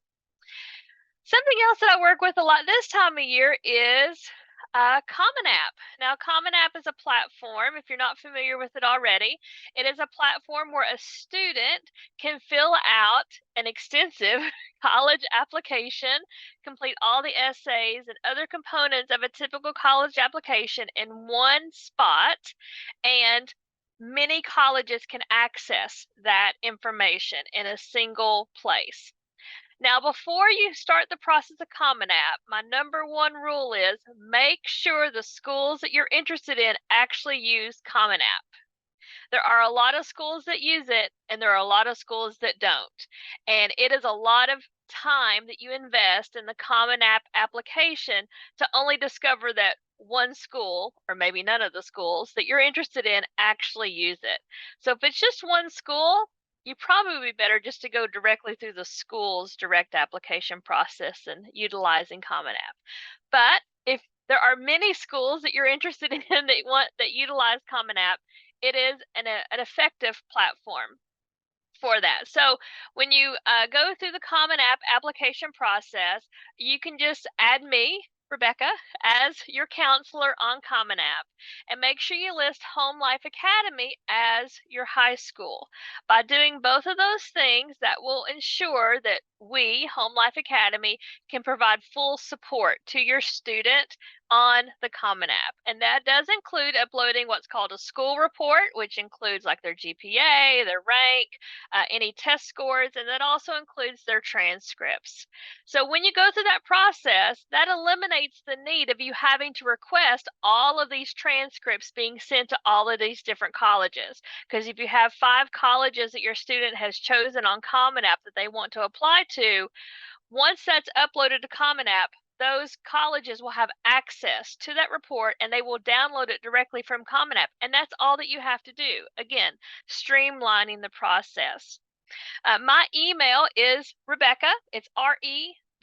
Something else that I work with a lot this time of year is Common App. Now, Common App is a platform, if you're not familiar with it already, it is a platform where a student can fill out an extensive college application, complete all the essays and other components of a typical college application in one spot, and many colleges can access that information in a single place. Now, before you start the process of Common App, my number one rule is make sure the schools that you're interested in actually use Common App. There are a lot of schools that use it, and there are a lot of schools that don't. And it is a lot of time that you invest in the Common App application to only discover that one school, or maybe none of the schools that you're interested in, actually use it. So if it's just one school, you probably be better just to go directly through the school's direct application process and utilizing Common App. But if there are many schools that you're interested in that utilize Common App, it is an effective platform for that. So when you go through the Common App application process, you can just add me, Rebecca, as your counselor on Common App, and make sure you list Home Life Academy as your high school. By doing both of those things, that will ensure that we, Home Life Academy, can provide full support to your student on the Common App. And that does include uploading what's called a school report, which includes like their GPA, their rank, any test scores, and that also includes their transcripts. So when you go through that process, that eliminates the need of you having to request all of these transcripts being sent to all of these different colleges. Because if you have 5 colleges that your student has chosen on Common App that they want to apply to, once that's uploaded to Common App, those colleges will have access to that report and they will download it directly from Common App. And that's all that you have to do. Again, streamlining the process. My email is Rebecca. It's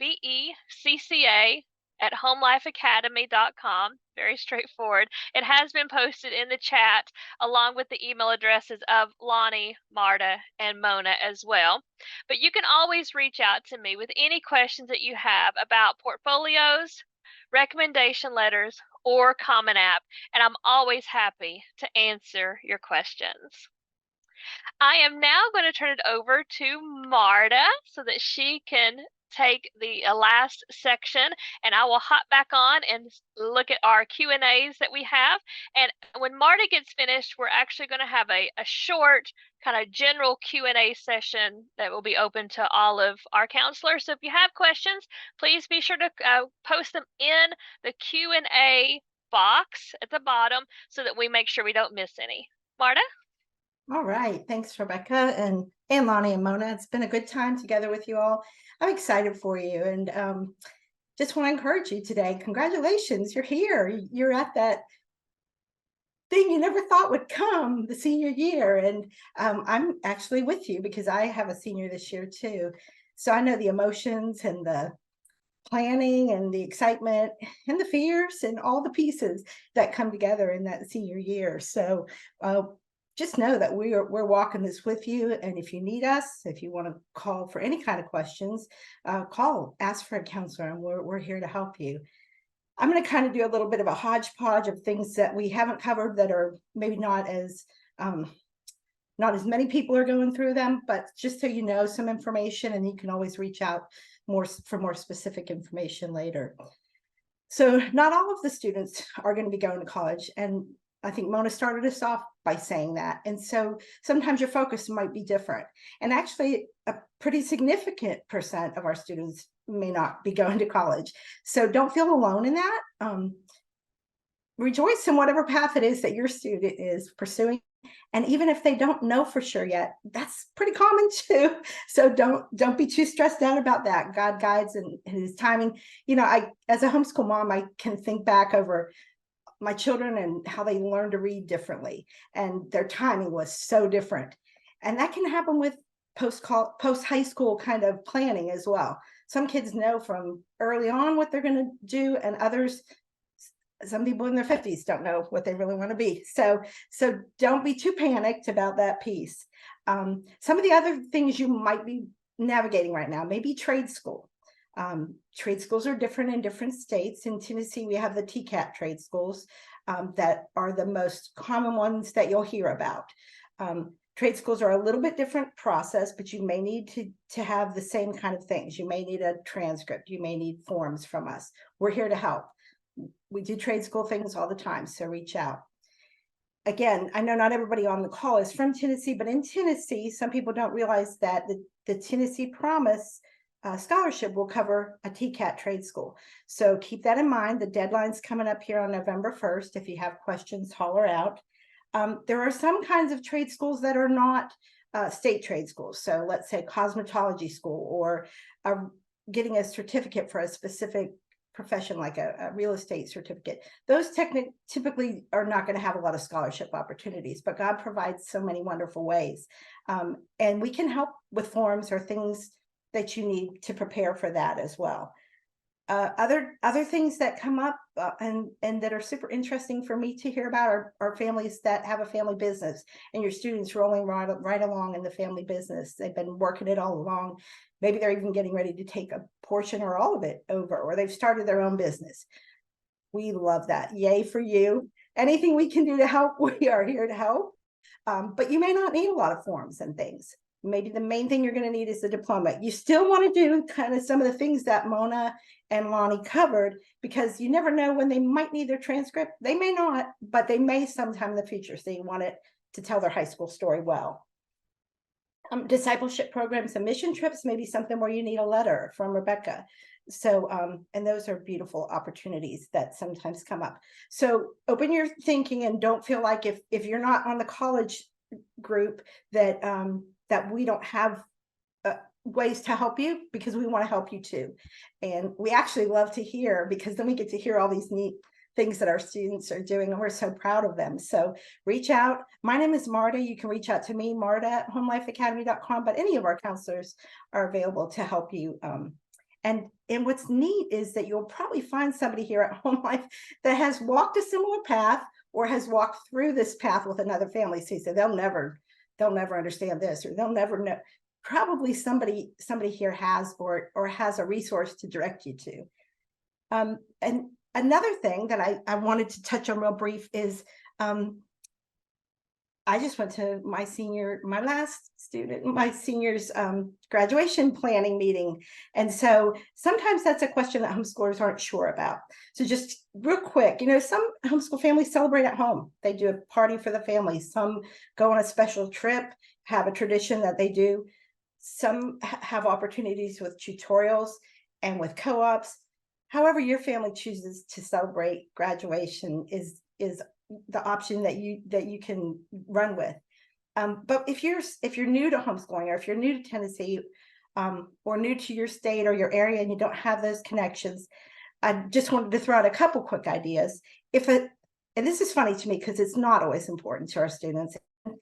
REBECCA at homelifeacademy.com. Very straightforward. It has been posted in the chat along with the email addresses of Lonnie, Marta, and Mona as well. But you can always reach out to me with any questions that you have about portfolios, recommendation letters, or Common App, and I'm always happy to answer your questions. I am now going to turn it over to Marta so that she can take the last section, and I will hop back on and look at our Q&As that we have. And when Marta gets finished, we're actually going to have a short kind of general Q&A session that will be open to all of our counselors. So if you have questions, please be sure to post them in the Q&A box at the bottom so that we make sure we don't miss any. Marta? All right. Thanks, Rebecca and Lonnie and Mona. It's been a good time together with you all. I'm excited for you and just want to encourage you today. Congratulations. You're here. You're at that thing you never thought would come, the senior year. And I'm actually with you because I have a senior this year too. So I know the emotions and the planning and the excitement and the fears and all the pieces that come together in that senior year. So just know that we're walking this with you. And if you need us, if you want to call for any kind of questions, ask for a counselor, and we're here to help you. I'm going to kind of do a little bit of a hodgepodge of things that we haven't covered that are maybe not as many people are going through them, but just so you know some information, and you can always reach out for more specific information later. So not all of the students are going to be going to college, and I think Mona started us off by saying that. And so sometimes your focus might be different. And actually, a pretty significant percent of our students may not be going to college. So don't feel alone in that. Rejoice in whatever path it is that your student is pursuing. And even if they don't know for sure yet, that's pretty common too. So don't be too stressed out about that. God guides and his timing. You know, as a homeschool mom, I can think back over my children and how they learned to read differently, and their timing was so different. And that can happen with post-high school kind of planning as well. Some kids know from early on what they're going to do, and others, some people in their 50s don't know what they really want to be. So don't be too panicked about that piece. Some of the other things you might be navigating right now, maybe trade school. Trade schools are different in different states. In Tennessee, we have the TCAT trade schools that are the most common ones that you'll hear about. Trade schools are a little bit different process, but you may need to have the same kind of things. You may need a transcript. You may need forms from us. We're here to help. We do trade school things all the time, so reach out. Again, I know not everybody on the call is from Tennessee, but in Tennessee, some people don't realize that the Tennessee Promise scholarship will cover a TCAT trade school. So keep that in mind. The deadline's coming up here on November 1st. If you have questions, holler out. There are some kinds of trade schools that are not state trade schools. So let's say cosmetology school, or getting a certificate for a specific profession like a real estate certificate. Those typically are not going to have a lot of scholarship opportunities, but God provides so many wonderful ways. And we can help with forms or things that you need to prepare for that as well. Other things that come up and that are super interesting for me to hear about are families that have a family business, and your students rolling right along in the family business. They've been working it all along. Maybe they're even getting ready to take a portion or all of it over, or they've started their own business. We love that. Yay for you. Anything we can do to help, we are here to help. But you may not need a lot of forms and things. Maybe the main thing you're going to need is the diploma. You still want to do kind of some of the things that Mona and Lonnie covered, because you never know when they might need their transcript. They may not, but they may sometime in the future. So you want it to tell their high school story well. Discipleship programs and mission trips may be something where you need a letter from Rebecca. So, and those are beautiful opportunities that sometimes come up. So open your thinking, and don't feel like if you're not on the college group that that we don't have ways to help you, because we want to help you too. And we actually love to hear, because then we get to hear all these neat things that our students are doing, and we're so proud of them. So reach out. My name is Marta. You can reach out to me, marta@homelifeacademy.com, but any of our counselors are available to help you. And what's neat is that you'll probably find somebody here at Home Life that has walked a similar path, or has walked through this path with another family. So you say they'll never understand this, or they'll never know. Probably somebody here has, or has a resource to direct you to. And another thing that I wanted to touch on real brief is, I just went to my senior's graduation planning meeting. And so sometimes that's a question that homeschoolers aren't sure about. So just real quick, some homeschool families celebrate at home. They do a party for the family. Some go on a special trip, have a tradition that they do. Some have opportunities with tutorials and with co-ops. However your family chooses to celebrate graduation is the option that you can run with. But if you're new to homeschooling, or if you're new to Tennessee, or new to your state or your area, and you don't have those connections, I just wanted to throw out a couple quick ideas. And this is funny to me, because it's not always important to our students.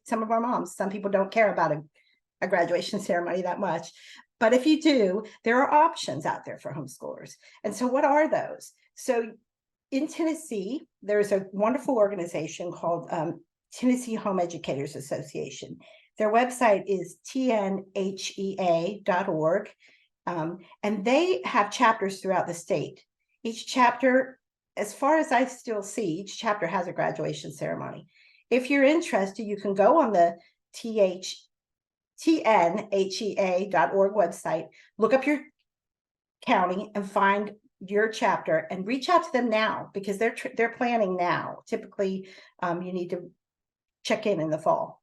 Some of our moms, some people don't care about a graduation ceremony that much. But if you do, there are options out there for homeschoolers. And so what are those? So in Tennessee, there's a wonderful organization called Tennessee Home Educators Association. Their website is tnhea.org. And they have chapters throughout the state. Each chapter, as far as I still see, each chapter has a graduation ceremony. If you're interested, you can go on the tnhea.org website, look up your county and find your chapter, and reach out to them now, because they're planning now. Typically, you need to check in the fall.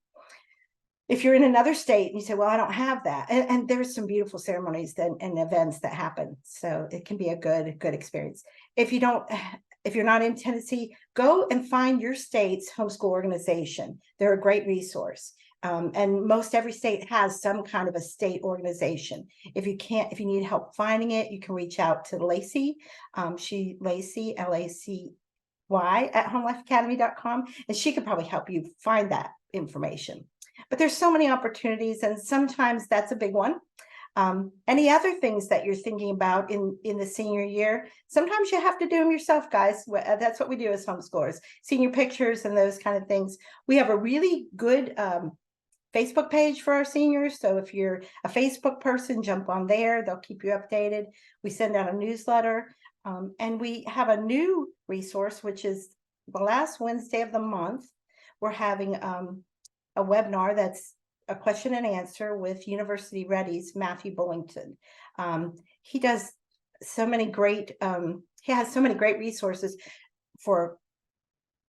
If you're in another state and you say, well, I don't have that, and there's some beautiful ceremonies and events that happen, so it can be a good experience. If you're not in Tennessee, go and find your state's homeschool organization. They're a great resource. And most every state has some kind of a state organization. If you need help finding it, you can reach out to Lacey. Lacey, L-A-C-Y @homelifeacademy.com, and she could probably help you find that information. But there's so many opportunities, and sometimes that's a big one. Any other things that you're thinking about in the senior year? Sometimes you have to do them yourself, guys. That's what we do as homeschoolers. Senior pictures and those kind of things. We have a really good Facebook page for our seniors. So if you're a Facebook person, jump on there. They'll keep you updated. We send out a newsletter. And we have a new resource, which is the last Wednesday of the month. We're having a webinar that's a question and answer with University Ready's Matthew Bullington. He does so many great, he has so many great resources for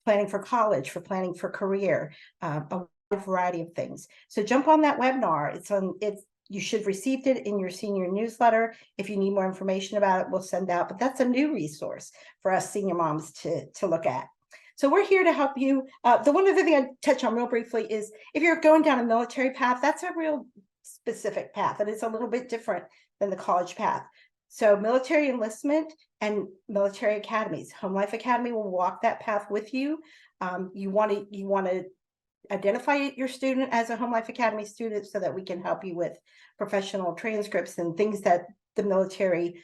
planning for college, for planning for career, a variety of things. So jump on that webinar. You should have received it in your senior newsletter. If you need more information about it, we'll send out, but that's a new resource for us senior moms to look at. So we're here to help you. The one other thing I touch on real briefly is if you're going down a military path, that's a real specific path, and it's a little bit different than the college path. So military enlistment and military academies, Home Life Academy will walk that path with you. You want to identify your student as a Home Life Academy student so that we can help you with professional transcripts and things that the military,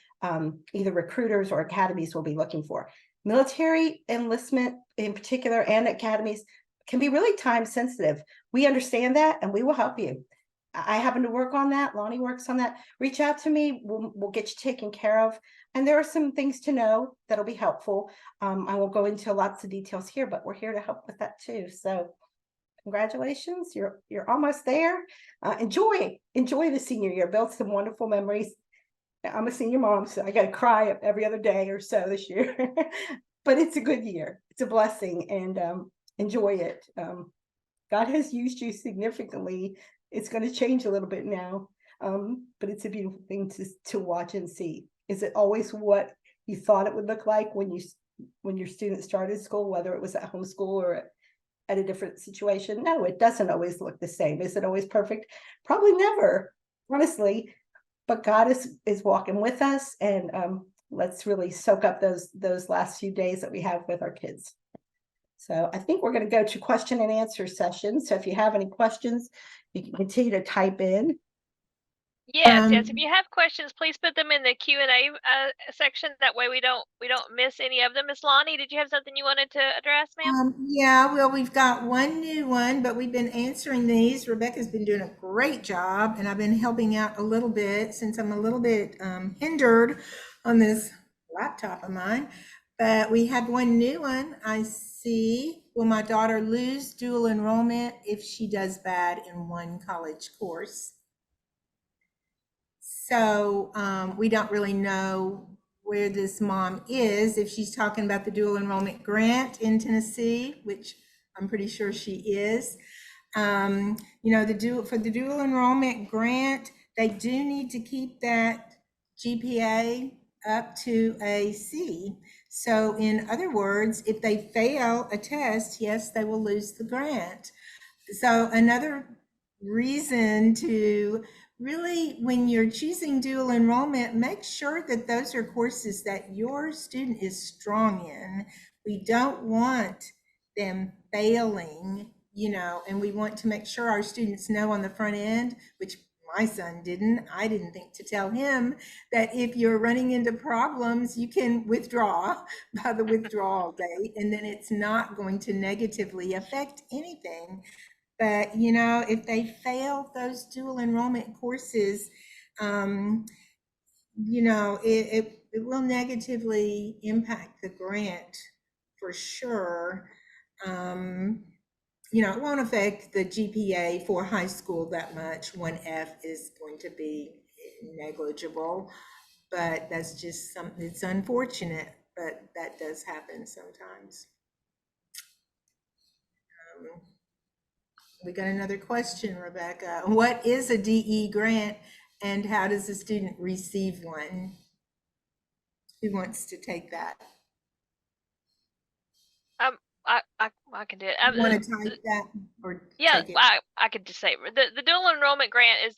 either recruiters or academies will be looking for. Military enlistment in particular and academies can be really time sensitive. We understand that and we will help you. I happen to work on that. Lonnie works on that. Reach out to me. We'll get you taken care of. And there are some things to know that'll be helpful. I won't go into lots of details here, but we're here to help with that too. So congratulations, you're almost there. Enjoy the senior year. Build some wonderful memories. I'm a senior mom, so I got to cry every other day or so this year. But it's a good year. It's a blessing, and enjoy it. God has used you significantly. It's going to change a little bit now, but it's a beautiful thing to watch and see. Is it always what you thought it would look like when your student started school, whether it was at home school or at a different situation? No, it doesn't always look the same. Is it always perfect? Probably never, honestly. But God is walking with us, and let's really soak up those last few days that we have with our kids. So I think we're going to go to question and answer session. So if you have any questions, you can continue to type in. Yes. If you have questions, please put them in the Q&A section. That way we don't miss any of them. Miss Lonnie, did you have something you wanted to address, ma'am? Yeah, well, we've got one new one, but we've been answering these. Rebecca's been doing a great job, and I've been helping out a little bit since I'm a little bit hindered on this laptop of mine. But we have one new one. I see. Will my daughter lose dual enrollment if she does bad in one college course? So we don't really know where this mom is, if she's talking about the dual enrollment grant in Tennessee, which I'm pretty sure she is. For the dual enrollment grant, they do need to keep that GPA up to a C. So in other words, if they fail a test, yes, they will lose the grant. So another reason to really, when you're choosing dual enrollment, make sure that those are courses that your student is strong in. We don't want them failing, and we want to make sure our students know on the front end, which my son didn't. I didn't think to tell him that if you're running into problems, you can withdraw by the withdrawal date, and then it's not going to negatively affect anything. But, if they fail those dual enrollment courses, it will negatively impact the grant for sure. It won't affect the GPA for high school that much. 1F is going to be negligible, but that's just something, it's unfortunate, but that does happen sometimes. We got another question, Rebecca. What is a DE grant and how does a student receive one? Who wants to take that? I can do it. You want to type that or Yeah, take it? I could just say the dual enrollment grant is,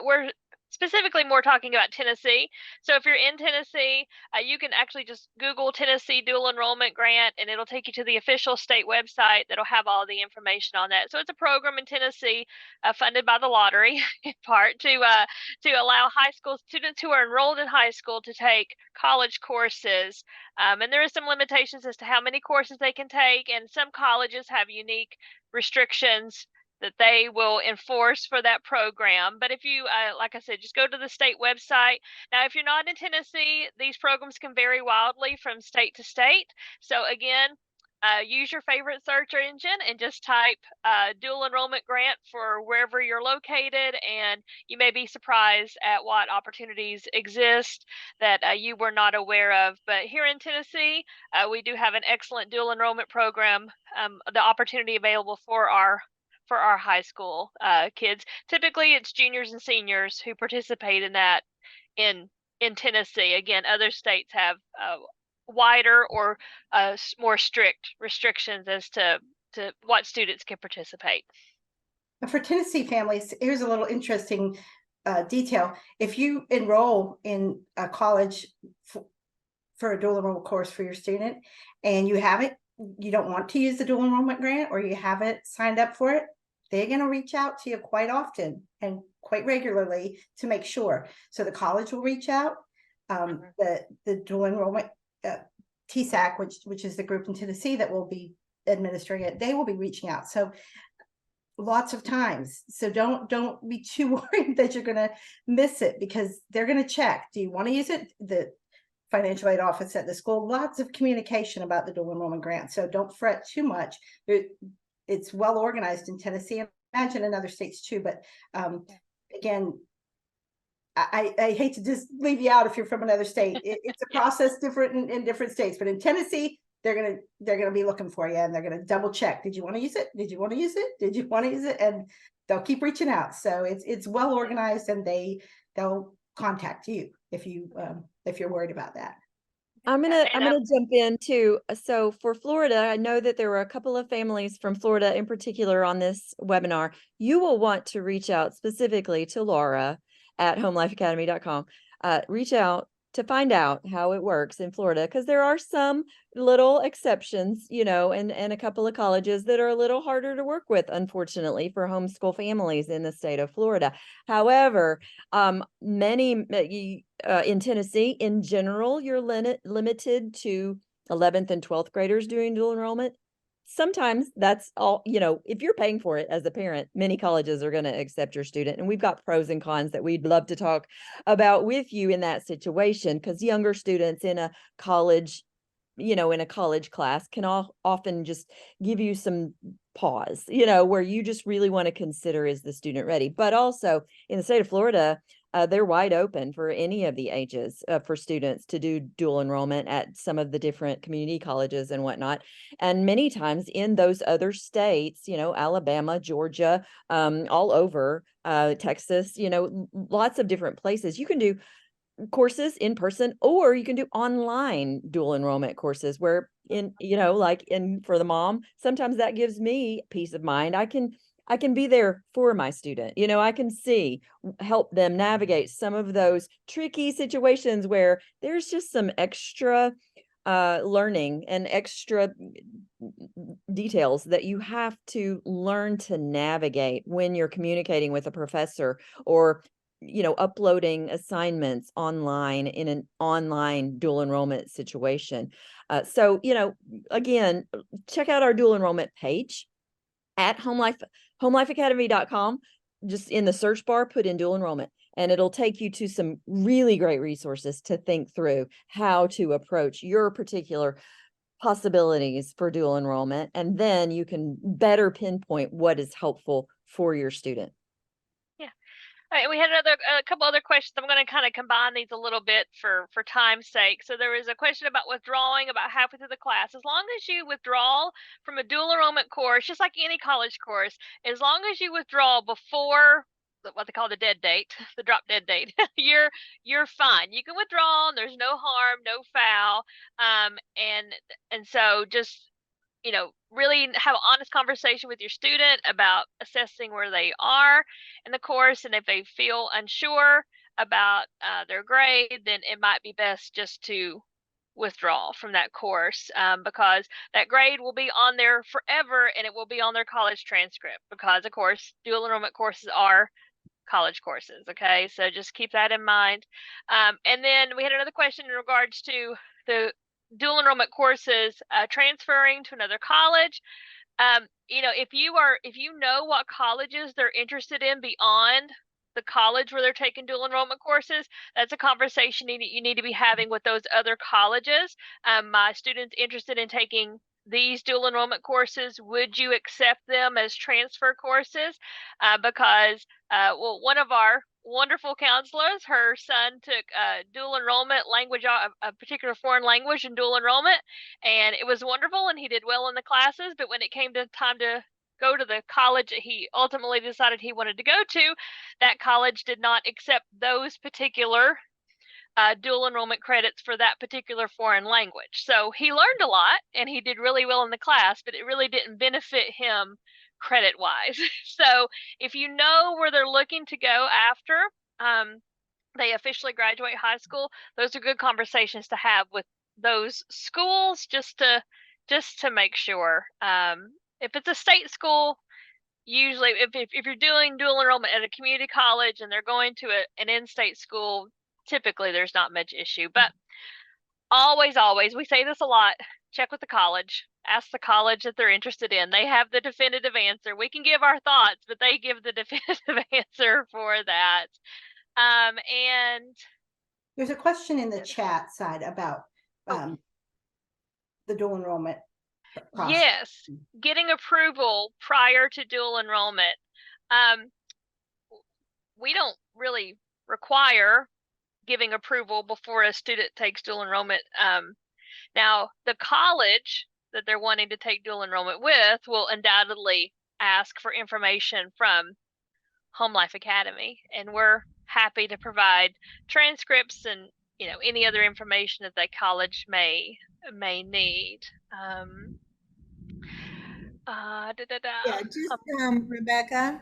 we're specifically more talking about Tennessee. So if you're in Tennessee, you can actually just Google Tennessee dual enrollment grant, and it'll take you to the official state website that'll have all the information on that. So it's a program in Tennessee funded by the lottery in part to allow high school students who are enrolled in high school to take college courses. And there are some limitations as to how many courses they can take, and some colleges have unique restrictions that they will enforce for that program. But if you, like I said, just go to the state website. Now, if you're not in Tennessee, these programs can vary wildly from state to state. So again, use your favorite search engine and just type dual enrollment grant for wherever you're located, and you may be surprised at what opportunities exist that you were not aware of. But here in Tennessee, we do have an excellent dual enrollment program, the opportunity available for our high school kids. Typically, it's juniors and seniors who participate in that in Tennessee. Again, other states have wider or more strict restrictions as to what students can participate. For Tennessee families, here's a little interesting detail. If you enroll in a college for a dual enrollment course for your student and you don't want to use the dual enrollment grant, or you haven't signed up for it, they're going to reach out to you quite often and quite regularly to make sure. So the college will reach out. The dual enrollment TSAC, which is the group in Tennessee that will be administering it, they will be reaching out. So lots of times. So don't be too worried that you're going to miss it, because they're going to check. Do you want to use it? The financial aid office at the school, lots of communication about the dual enrollment grant. So don't fret too much. It's well organized in Tennessee, and imagine in other states too. But again, I hate to just leave you out if you're from another state. It's a process different in different states, but in Tennessee, they're gonna be looking for you, and they're gonna double check. Did you want to use it? Did you want to use it? Did you want to use it? And they'll keep reaching out. So it's well organized, and they'll contact you if you're worried about that. I'm gonna jump in too. So for Florida, I know that there were a couple of families from Florida in particular on this webinar. You will want to reach out specifically to Laura at homelifeacademy.com. Reach out to find out how it works in Florida, because there are some little exceptions, and a couple of colleges that are a little harder to work with, unfortunately, for homeschool families in the state of Florida. However, many in Tennessee, in general, you're limited to 11th and 12th graders doing dual enrollment. Sometimes that's all, if you're paying for it as a parent, many colleges are going to accept your student. And we've got pros and cons that we'd love to talk about with you in that situation, because younger students in a college, in a college class can often just give you some pause, where you just really want to consider, is the student ready? But also in the state of Florida, they're wide open for any of the ages for students to do dual enrollment at some of the different community colleges and whatnot. And many times in those other states, Alabama, Georgia, all over, Texas, lots of different places, you can do courses in person, or you can do online dual enrollment courses where for the mom, sometimes that gives me peace of mind. I can be there for my student. I can help them navigate some of those tricky situations where there's just some extra learning and extra details that you have to learn to navigate when you're communicating with a professor, or uploading assignments online in an online dual enrollment situation. So again, check out our dual enrollment page at homelifeacademy.com. Just in the search bar, put in dual enrollment, and it'll take you to some really great resources to think through how to approach your particular possibilities for dual enrollment. And then you can better pinpoint what is helpful for your student. All right, we had a couple other questions. I'm going to kind of combine these a little bit for time's sake. So there was a question about withdrawing about halfway through the class. As long as you withdraw from a dual enrollment course, just like any college course, as long as you withdraw before what they call the dead date, the drop dead date, you're fine. You can withdraw, and there's no harm, no foul. And so just really have an honest conversation with your student about assessing where they are in the course. And if they feel unsure about their grade, then it might be best just to withdraw from that course, because that grade will be on there forever, and it will be on their college transcript, because of course dual enrollment courses are college courses. Okay, so just keep that in mind. And then we had another question in regards to the dual enrollment courses transferring to another college. if you know what colleges they're interested in beyond the college where they're taking dual enrollment courses, that's a conversation you need to be having with those other colleges. My students interested in taking these dual enrollment courses, would you accept them as transfer courses? Because well, one of our wonderful counselors, her son took dual enrollment language, a particular foreign language in dual enrollment, and it was wonderful, and he did well in the classes. But when it came to time to go to the college that he ultimately decided he wanted to go to, that college did not accept those particular dual enrollment credits for that particular foreign language. So he learned a lot and he did really well in the class, but it really didn't benefit him credit wise. So if you know where they're looking to go after they officially graduate high school, those are good conversations to have with those schools, just to make sure. If it's a state school, usually if you're doing dual enrollment at a community college and they're going to an in-state school, typically there's not much issue. But always, we say this a lot, check with the college, ask the college that they're interested in. They have the definitive answer. We can give our thoughts, but they give the definitive answer for that. And There's a question in the chat side about the dual enrollment process. yes, getting approval prior to dual enrollment. We don't really require giving approval before a student takes dual enrollment. Now, the college that they're wanting to take dual enrollment with will undoubtedly ask for information from Home Life Academy, and we're happy to provide transcripts and any other information that college may need. Yeah, just Rebecca.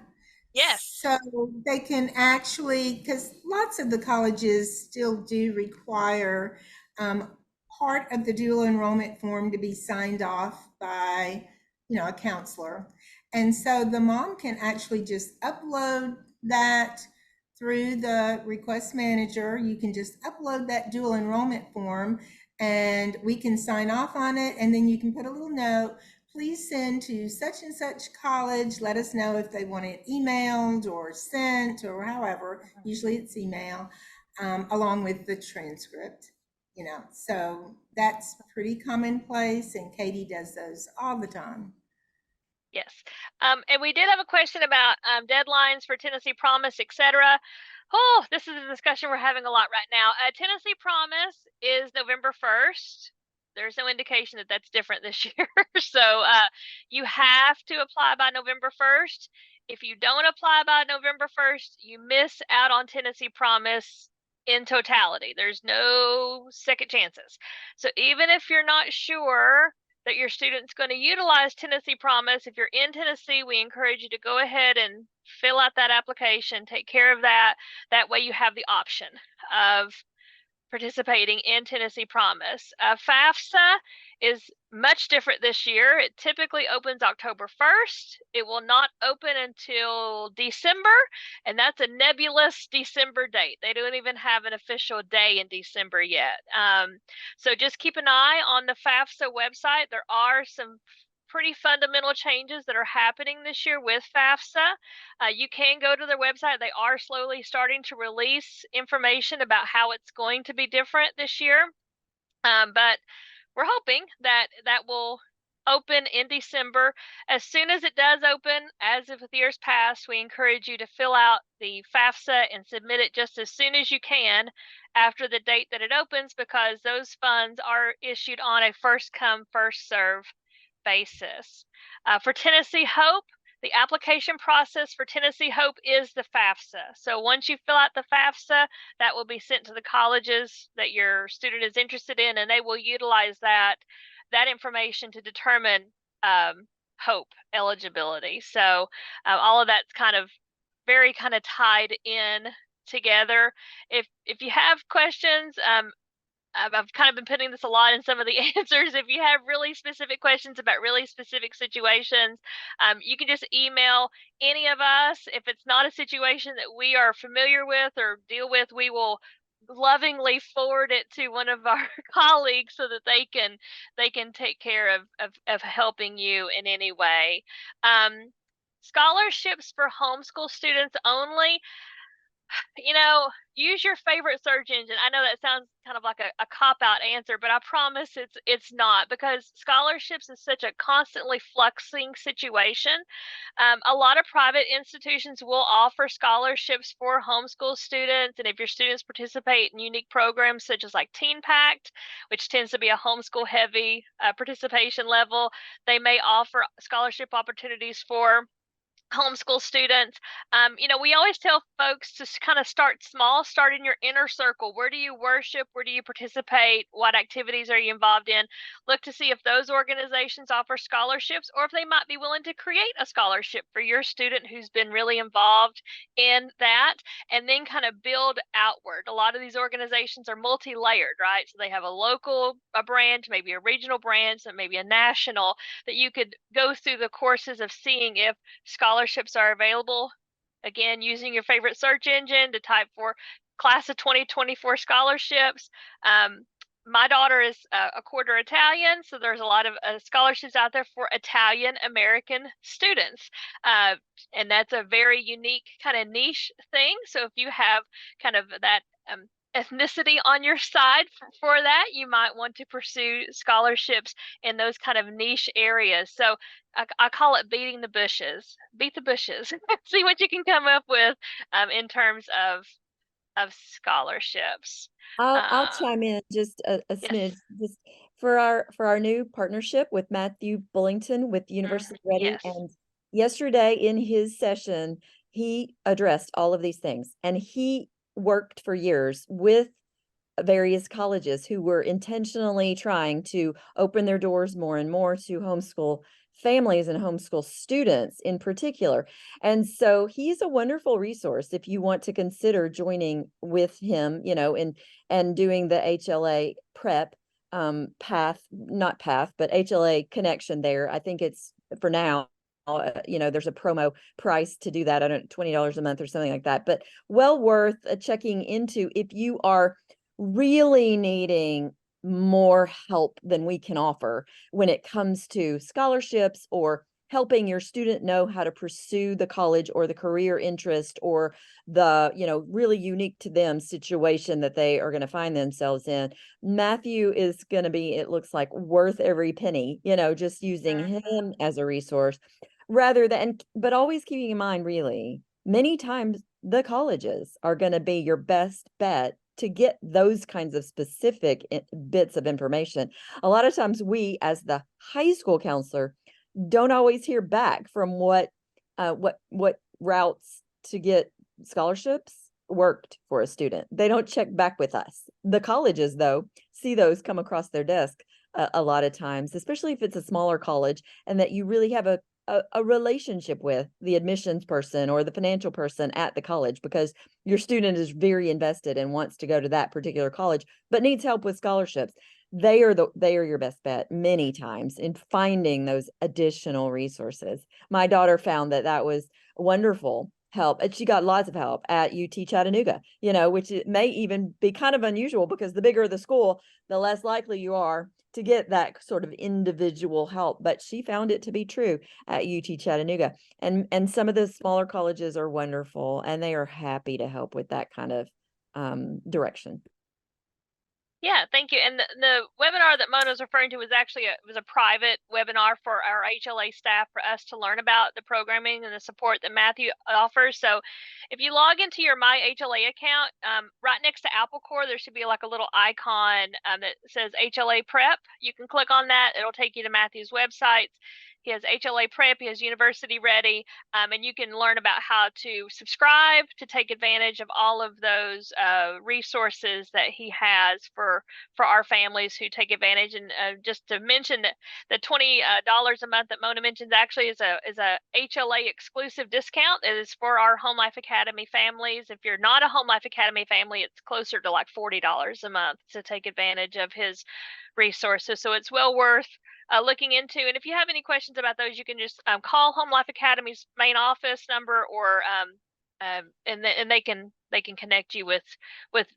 Yes. So they can actually, because lots of the colleges still do require part of the dual enrollment form to be signed off by, a counselor. And so the mom can actually just upload that through the request manager. You can just upload that dual enrollment form and we can sign off on it. And then you can put a little note, please send to such and such college. Let us know if they want it emailed or sent or however. Usually it's email, along with the transcript, So that's pretty commonplace, and Katie does those all the time. Yes. And we did have a question about deadlines for Tennessee Promise, etc. Oh, this is a discussion we're having a lot right now. Tennessee Promise is November 1st. There's no indication that that's different this year. So you have to apply by November 1st. If you don't apply by November 1st, you miss out on Tennessee Promise in totality. There's no second chances. So even if you're not sure that your student's going to utilize Tennessee Promise, if you're in Tennessee, we encourage you to go ahead and fill out that application, take care of that. That way you have the option of participating in Tennessee Promise. FAFSA is much different this year. It typically opens October 1st. It will not open until December, and that's a nebulous December date. They don't even have an official day in December yet. So just keep an eye on the FAFSA website. There are some pretty fundamental changes that are happening this year with FAFSA. You can go to their website. They are slowly starting to release information about how it's going to be different this year. But we're hoping that will open in December. As soon as it does open, as with years past, we encourage you to fill out the FAFSA and submit it just as soon as you can after the date that it opens, because those funds are issued on a first come, first serve basis. For Tennessee Hope, the application process for Tennessee Hope is the FAFSA. So once you fill out the FAFSA, that will be sent to the colleges that your student is interested in, and they will utilize that information to determine Hope eligibility. So all of that's very tied in together. If you have questions, I've kind of been putting this a lot in some of the answers. If you have really specific questions about really specific situations, you can just email any of us. If it's not a situation that we are familiar with or deal with, we will lovingly forward it to one of our colleagues so that they can take care of helping you in any way. Scholarships for homeschool students only. Use your favorite search engine. I know that sounds kind of like a cop-out answer, but I promise it's not, because scholarships is such a constantly fluxing situation. A lot of private institutions will offer scholarships for homeschool students, and if your students participate in unique programs such as like Teen Pact, which tends to be a homeschool heavy participation level, they may offer scholarship opportunities for homeschool students. We always tell folks to kind of start small, start in your inner circle. Where do you worship? Where do you participate? What activities are you involved in? Look to see if those organizations offer scholarships, or if they might be willing to create a scholarship for your student who's been really involved in that, and then kind of build outward. A lot of these organizations are multi-layered, right? So they have a local branch, maybe a regional branch, and maybe a national, that you could go through the courses of seeing if scholarships are available. Again, using your favorite search engine to type for class of 2024 scholarships. My daughter is a quarter Italian, so there's a lot of scholarships out there for Italian American students. And that's a very unique kind of niche thing. So if you have kind of that ethnicity on your side for that, you might want to pursue scholarships in those kind of niche areas. So I call it beating the bushes. Beat the bushes. See what you can come up with in terms of scholarships. I'll chime in just a Yes. smidge, just for our new partnership with Matthew Bullington with University Ready. Yes. And yesterday in his session, he addressed all of these things, and he worked for years with various colleges who were intentionally trying to open their doors more and more to homeschool families and homeschool students in particular. And so he's a wonderful resource if you want to consider joining with him, and doing the HLA prep path, not path, but HLA connection there. I think it's for now. There's a promo price to do that. I don't know, $20 a month or something like that, but well worth checking into if you are really needing more help than we can offer when it comes to scholarships or helping your student know how to pursue the college or the career interest or the, really unique to them situation that they are going to find themselves in. Matthew is going to be, it looks like, worth every penny, just using him as a resource rather than, but always keeping in mind, really, many times the colleges are going to be your best bet to get those kinds of specific bits of information. A lot of times we, as the high school counselor, don't always hear back from what routes to get scholarships worked for a student. They don't check back with us. The colleges, though, see those come across their desk a lot of times, especially if it's a smaller college and that you really have a relationship with the admissions person or the financial person at the college, because your student is very invested and wants to go to that particular college, but needs help with scholarships. They are your best bet many times in finding those additional resources. My daughter found that was wonderful help, and she got lots of help at UT Chattanooga, which it may even be kind of unusual because the bigger the school, the less likely you are to get that sort of individual help. But she found it to be true at UT Chattanooga. And some of the smaller colleges are wonderful, and they are happy to help with that kind of direction. Yeah, thank you. And the webinar that Mona was referring to was actually a private webinar for our HLA staff, for us to learn about the programming and the support that Matthew offers. So if you log into your My HLA account, right next to Apple Core, there should be like a little icon that says HLA Prep. You can click on that. It'll take you to Matthew's websites. He has HLA Prep, he has University Ready, and you can learn about how to subscribe to take advantage of all of those resources that he has for our families who take advantage. And just to mention that the $20 a month that Mona mentions actually is a HLA exclusive discount. It is for our Home Life Academy families. If you're not a Home Life Academy family, it's closer to like $40 a month to take advantage of his resources. So it's well worth looking into. And if you have any questions about those, you can just call Home Life Academy's main office number or and they can connect you with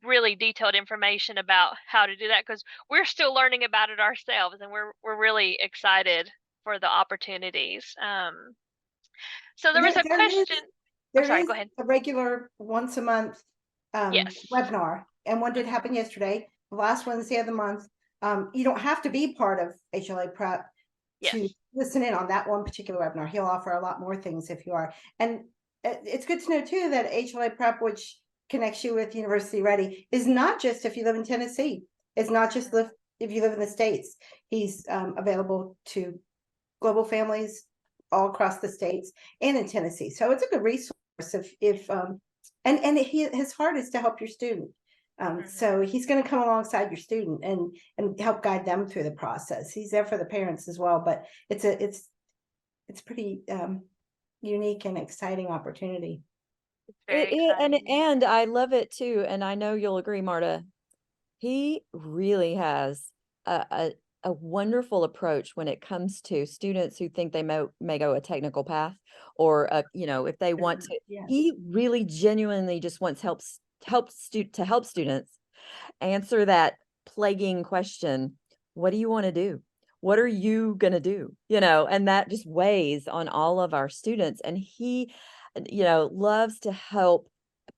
really detailed information about how to do that, because we're still learning about it ourselves, and we're really excited for the opportunities. So there was a There is question. I'm there sorry, is go ahead. a regular once a month Yes. webinar, and one did Mhm. happen yesterday, the last Wednesday of the month. You don't have to be part of HLA Prep to Yes. listen in on that one particular webinar. He'll offer a lot more things if you are. And it's good to know too that HLA Prep, which connects you with University Ready, is not just if you live in Tennessee. It's not just if you live in the States. He's available to global families all across the states and in Tennessee. So it's a good resource if and his heart is to help your student. Mhm. So he's going to come alongside your student and help guide them through the process. He's there for the parents as well, but it's pretty unique and exciting opportunity. It's very And exciting. I love it too, and I know you'll agree, Marta. He really has a wonderful approach when it comes to students who think they may go a technical path, or if they want to. Yeah. He really genuinely just wants to help students answer that plaguing question: what do you want to do? What are you going to do? And that just weighs on all of our students. And he, loves to help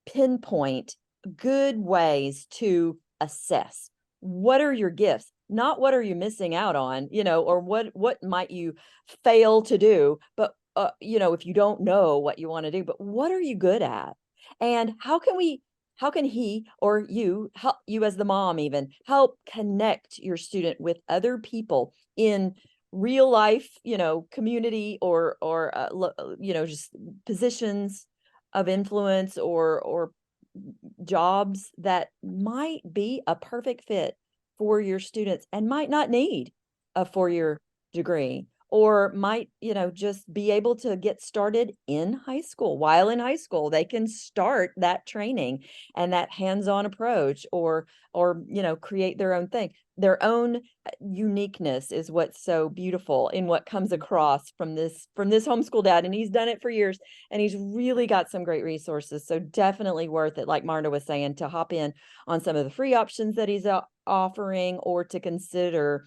pinpoint good ways to assess what are your gifts, not what are you missing out on, or what might you fail to do, but if you don't know what you want to do, but what are you good at, and how can he or you help you as the mom even help connect your student with other people in real life, community, or just positions of influence, or jobs that might be a perfect fit for your students and might not need a 4-year degree, or might, just be able to get started in high school. While in high school, they can start that training and that hands-on approach, or create their own thing. Their own uniqueness is what's so beautiful in what comes across from this homeschool dad, and he's done it for years, and he's really got some great resources. So definitely worth it, like Marta was saying, to hop in on some of the free options that he's offering, or to consider,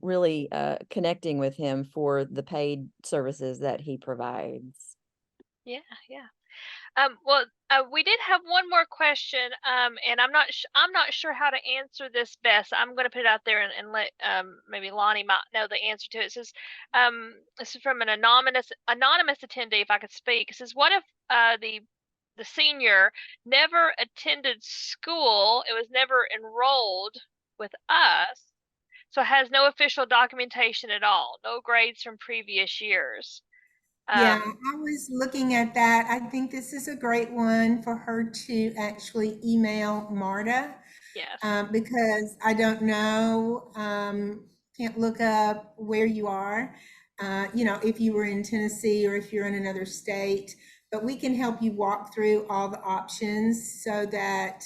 really connecting with him for the paid services that he provides. Yeah, yeah. Well, we did have one more question, and I'm not sure how to answer this best. I'm going to put it out there and let maybe Lonnie might know the answer to it. It says, this is from an anonymous attendee. If I could speak, it says, what if the senior never attended school? It was never enrolled with us, so has no official documentation at all, no grades from previous years. Yeah, Um, I was looking at that. I think this is a great one for her to actually email Marta, yes. because I don't know, can't look up where you are, if you were in Tennessee or if you're in another state, but we can help you walk through all the options so that,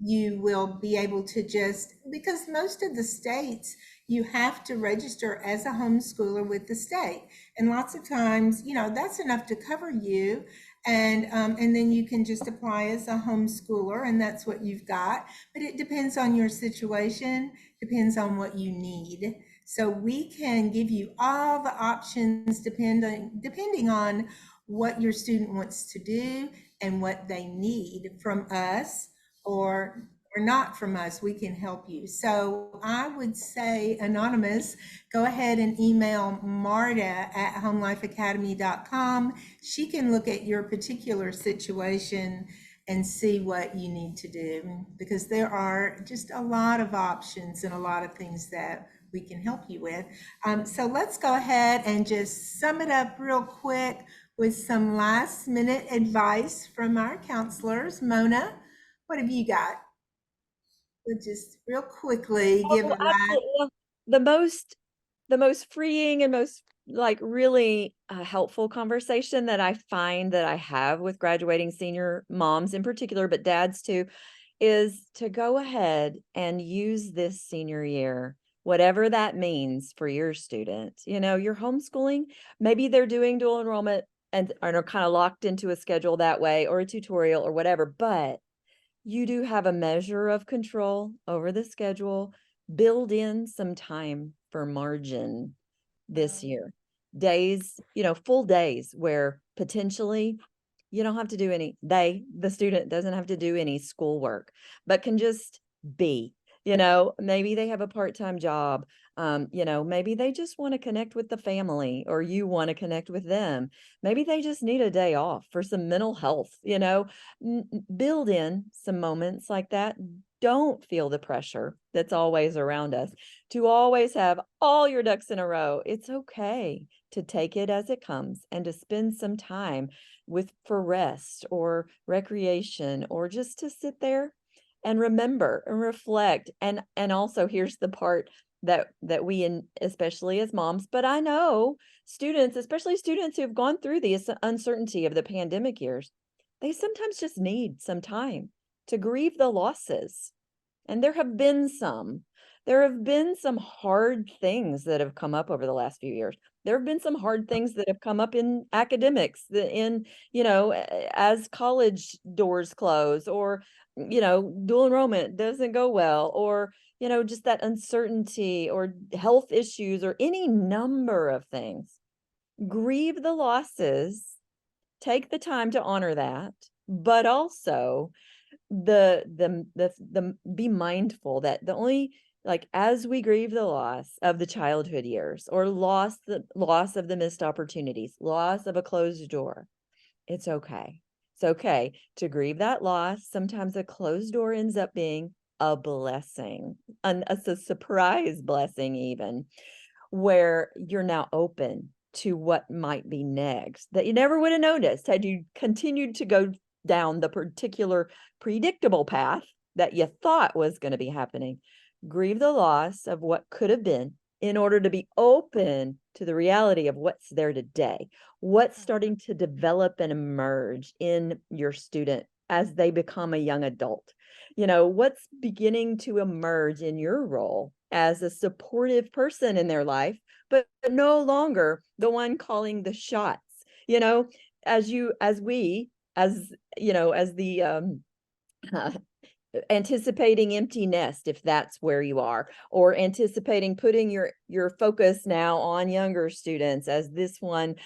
you will be able to just, because most of the states, you have to register as a homeschooler with the state. And lots of times, that's enough to cover you. And then you can just apply as a homeschooler, and that's what you've got. But it depends on your situation, depends on what you need. So we can give you all the options depending on what your student wants to do and what they need from us, or not from us. We can help you. So I would say, anonymous, go ahead and email Marta at homelifeacademy.com. She can look at your particular situation and see what you need to do, because there are just a lot of options and a lot of things that we can help you with. So let's go ahead and just sum it up real quick with some last minute advice from our counselors. Mona, what have you got? We'll just real quickly give Oh, a last. absolutely. Well, the most freeing and most, like, really helpful conversation that I find that I have with graduating senior moms in particular, but dads too, is to go ahead and use this senior year, whatever that means for your student. You're homeschooling, maybe they're doing dual enrollment, and are kind of locked into a schedule that way or a tutorial or whatever, but you do have a measure of control over the schedule. Build in some time for margin this year. Days, full days where potentially you don't have to do the student doesn't have to do any schoolwork, but can just be, maybe they have a part-time job. Maybe they just want to connect with the family or you want to connect with them. Maybe they just need a day off for some mental health, build in some moments like that. Don't feel the pressure that's always around us to always have all your ducks in a row. It's okay to take it as it comes and to spend some time for rest or recreation or just to sit there and remember and reflect. And also here's the part that especially as moms, but I know students, especially students who have gone through the uncertainty of the pandemic years, they sometimes just need some time to grieve the losses. And there have been some hard things that have come up over the last few years. There have been some hard things that have come up in academics, as college doors close, or, dual enrollment doesn't go well, or, just that uncertainty or health issues or any number of things. Grieve the losses, take the time to honor that, but also be mindful that the only, like, as we grieve the loss of the childhood years or the loss of the missed opportunities, loss of a closed door, it's okay. It's okay to grieve that loss. Sometimes a closed door ends up being a blessing, a surprise blessing, even where you're now open to what might be next that you never would have noticed had you continued to go down the particular predictable path that you thought was going to be happening. Grieve the loss of what could have been in order to be open to the reality of what's there today, what's starting to develop and emerge in your student as they become a young adult. What's beginning to emerge in your role as a supportive person in their life, but no longer the one calling the shots, as the anticipating empty nest, if that's where you are, or anticipating putting your focus now on younger students as this one,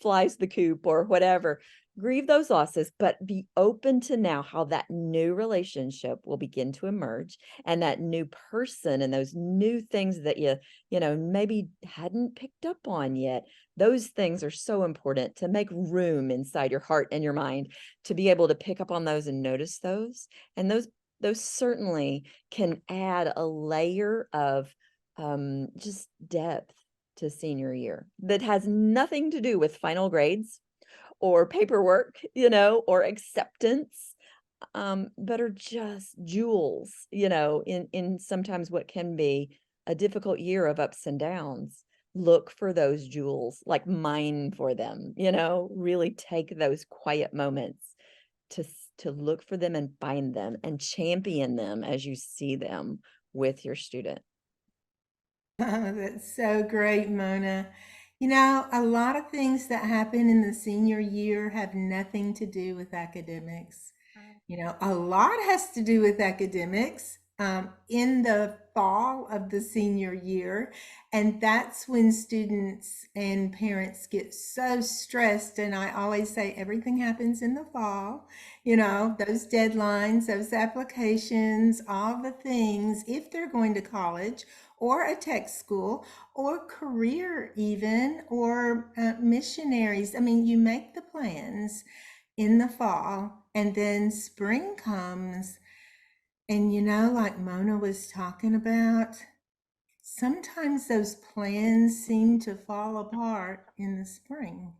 flies the coop or whatever. Grieve those losses, but be open to now how that new relationship will begin to emerge, and that new person and those new things that you maybe hadn't picked up on yet. Those things are so important to make room inside your heart and your mind to be able to pick up on those and notice those. And those certainly can add a layer of just depth to senior year that has nothing to do with final grades or paperwork, or acceptance, but are just jewels, in sometimes what can be a difficult year of ups and downs. Look for those jewels, like mine for them, really take those quiet moments to look for them and find them and champion them as you see them with your student. That's so great, Mona. A lot of things that happen in the senior year have nothing to do with academics. A lot has to do with academics in the fall of the senior year. And that's when students and parents get so stressed. And I always say everything happens in the fall, those deadlines, those applications, all the things, if they're going to college or a tech school or career even, or missionaries. I mean, you make the plans in the fall, and then spring comes, and like Mona was talking about, sometimes those plans seem to fall apart in the spring.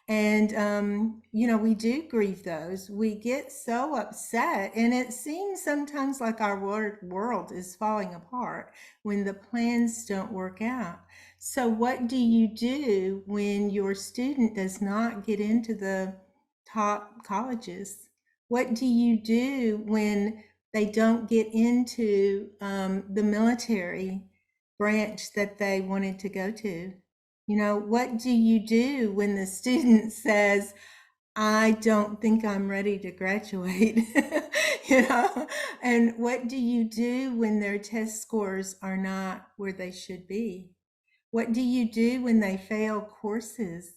And we do grieve those. We get so upset, and it seems sometimes like our world is falling apart when the plans don't work out. So what do you do when your student does not get into the top colleges? What do you do when they don't get into the military branch that they wanted to go to? You know, what do you do when the student says, I don't think I'm ready to graduate? You know, and what do you do when their test scores are not where they should be? What do you do when they fail courses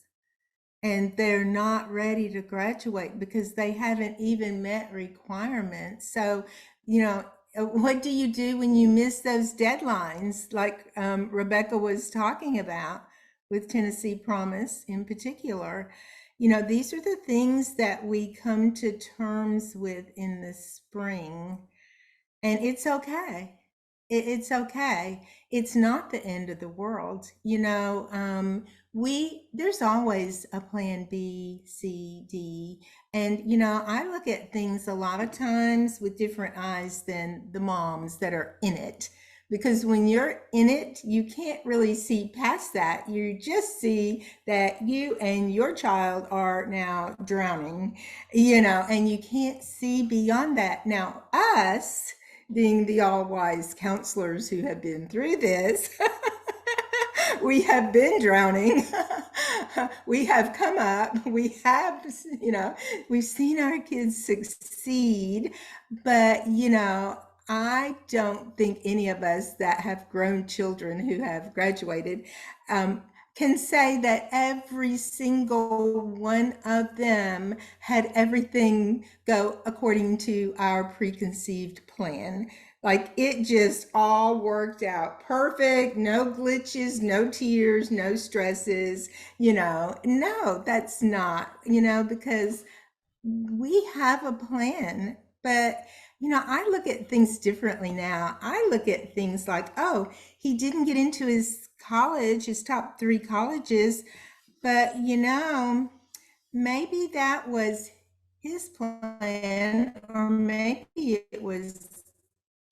and they're not ready to graduate because they haven't even met requirements? So, you know, what do you do when you miss those deadlines, like Rebecca was talking about with Tennessee Promise in particular? You know, these are the things that we come to terms with in the spring, and it's okay. It's okay. It's not the end of the world. You know, there's always a plan B, C, D. And, you know, I look at things a lot of times with different eyes than the moms that are in it. Because when you're in it, you can't really see past that. You just see that you and your child are now drowning, you know, and you can't see beyond that. Now, us, being the all wise counselors who have been through this, we have been drowning. We have come up. We have, you know, we've seen our kids succeed. But, you know, I don't think any of us that have grown children who have graduated can say that every single one of them had everything go according to our preconceived plan. Like it just all worked out perfect, no glitches, no tears, no stresses, you know. No, that's not, you know, because we have a plan. But, you know, I look at things differently now. I look at things like, oh, he didn't get into his college, his top 3 colleges, but, you know, maybe that was his plan, or maybe it was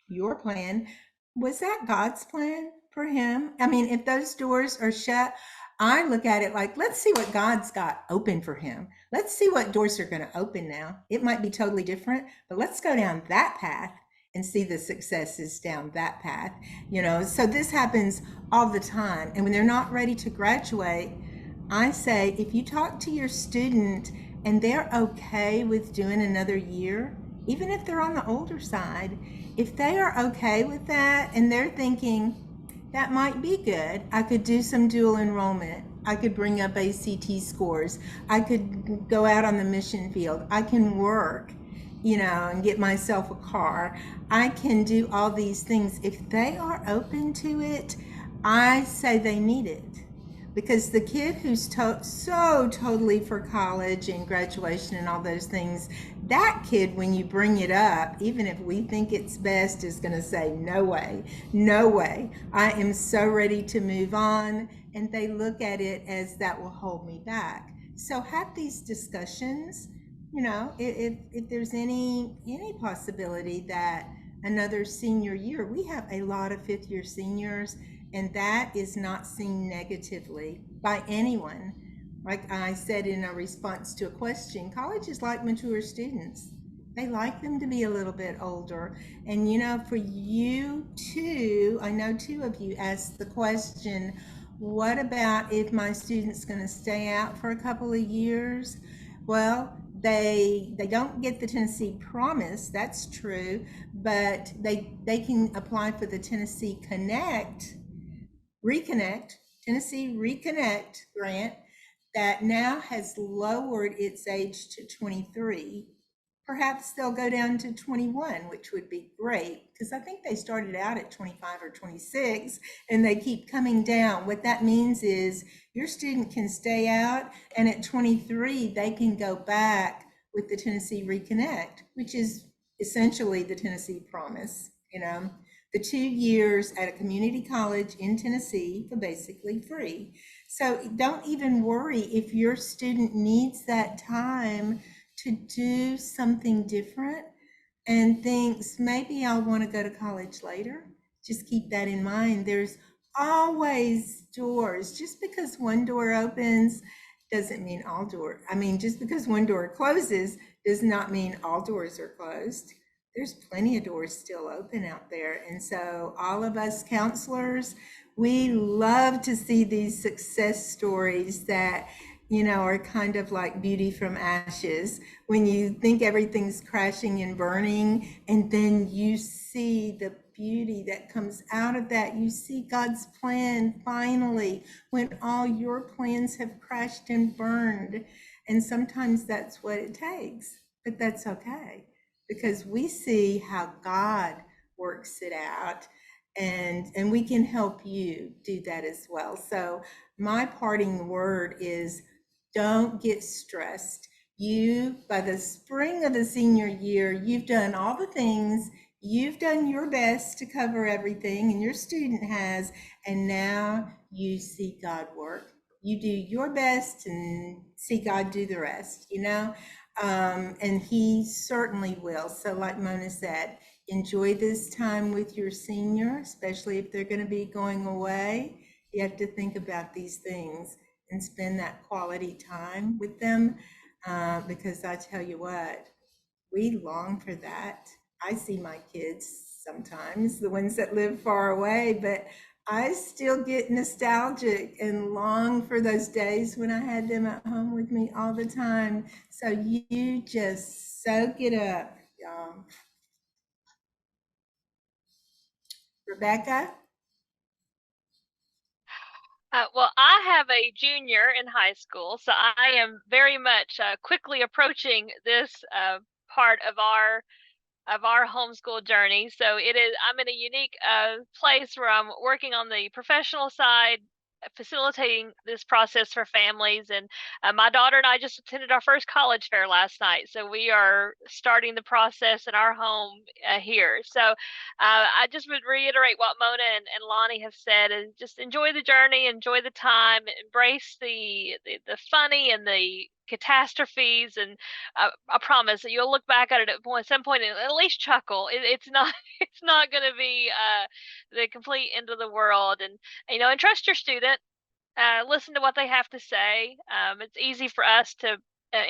your plan. Was that God's plan for him? I mean, if those doors are shut, I look at it like, let's see what God's got open for him. Let's see what doors are going to open now. It might be totally different, but let's go down that path and see the successes down that path. You know, so this happens all the time. And when they're not ready to graduate, I say, if you talk to your student and they're okay with doing another year, even if they're on the older side, if they are okay with that and they're thinking, that might be good, I could do some dual enrollment, I could bring up ACT scores, I could go out on the mission field, I can work, you know, and get myself a car, I can do all these things. If they are open to it, I say they need it. Because the kid who's so totally for college and graduation and all those things, that kid, when you bring it up, even if we think it's best, is going to say, no way, no way. I am so ready to move on. And they look at it as that will hold me back. So have these discussions, you know, if there's any possibility that another senior year, we have a lot of 5th year seniors, and that is not seen negatively by anyone. Like I said in a response to a question, colleges like mature students. They like them to be a little bit older. And you know, for you too, I know 2 of you asked the question, what about if my student's going to stay out for a couple of years? Well, they don't get the Tennessee Promise, that's true, but they can apply for the Tennessee Tennessee Reconnect grant that now has lowered its age to 23. Perhaps they'll go down to 21, which would be great, because I think they started out at 25 or 26 and they keep coming down. What that means is your student can stay out, and at 23 they can go back with the Tennessee Reconnect, which is essentially the Tennessee Promise, you know, the 2 years at a community college in Tennessee for basically free. So don't even worry if your student needs that time to do something different and thinks, maybe I'll want to go to college later. Just keep that in mind. There's always doors. Just because one door opens doesn't mean all doors. I mean, just because one door closes does not mean all doors are closed. there's plenty of doors still open out there. And so all of us counselors, we love to see these success stories that, you know, are kind of like beauty from ashes. When you think everything's crashing and burning, and then you see the beauty that comes out of that. You see God's plan finally when all your plans have crashed and burned. And sometimes that's what it takes, but that's okay, because we see how God works it out, and we can help you do that as well. So my parting word is, don't get stressed. You, by the spring of the senior year, you've done all the things, you've done your best to cover everything, and your student has, and now you see God work. You do your best and see God do the rest, you know? And he certainly will. So like Mona said, enjoy this time with your senior, especially if they're going to be going away. You have to think about these things and spend that quality time with them, because I tell you what, we long for that. I see my kids sometimes, the ones that live far away, but I still get nostalgic and long for those days when I had them at home with me all the time. So you just soak it up, y'all. Rebecca? Well, I have a junior in high school, so I am very much quickly approaching this part of our homeschool journey. So I'm in a unique place where I'm working on the professional side, facilitating this process for families. And my daughter and I just attended our first college fair last night. So we are starting the process in our home here. So I just would reiterate what Mona and Lonnie have said, is just enjoy the journey, enjoy the time, embrace the funny and the catastrophes, and I promise that you'll look back at it at some point and at least chuckle. It's not it's not going to be the complete end of the world. And you know, and trust your student. Listen to what they have to say. It's easy for us to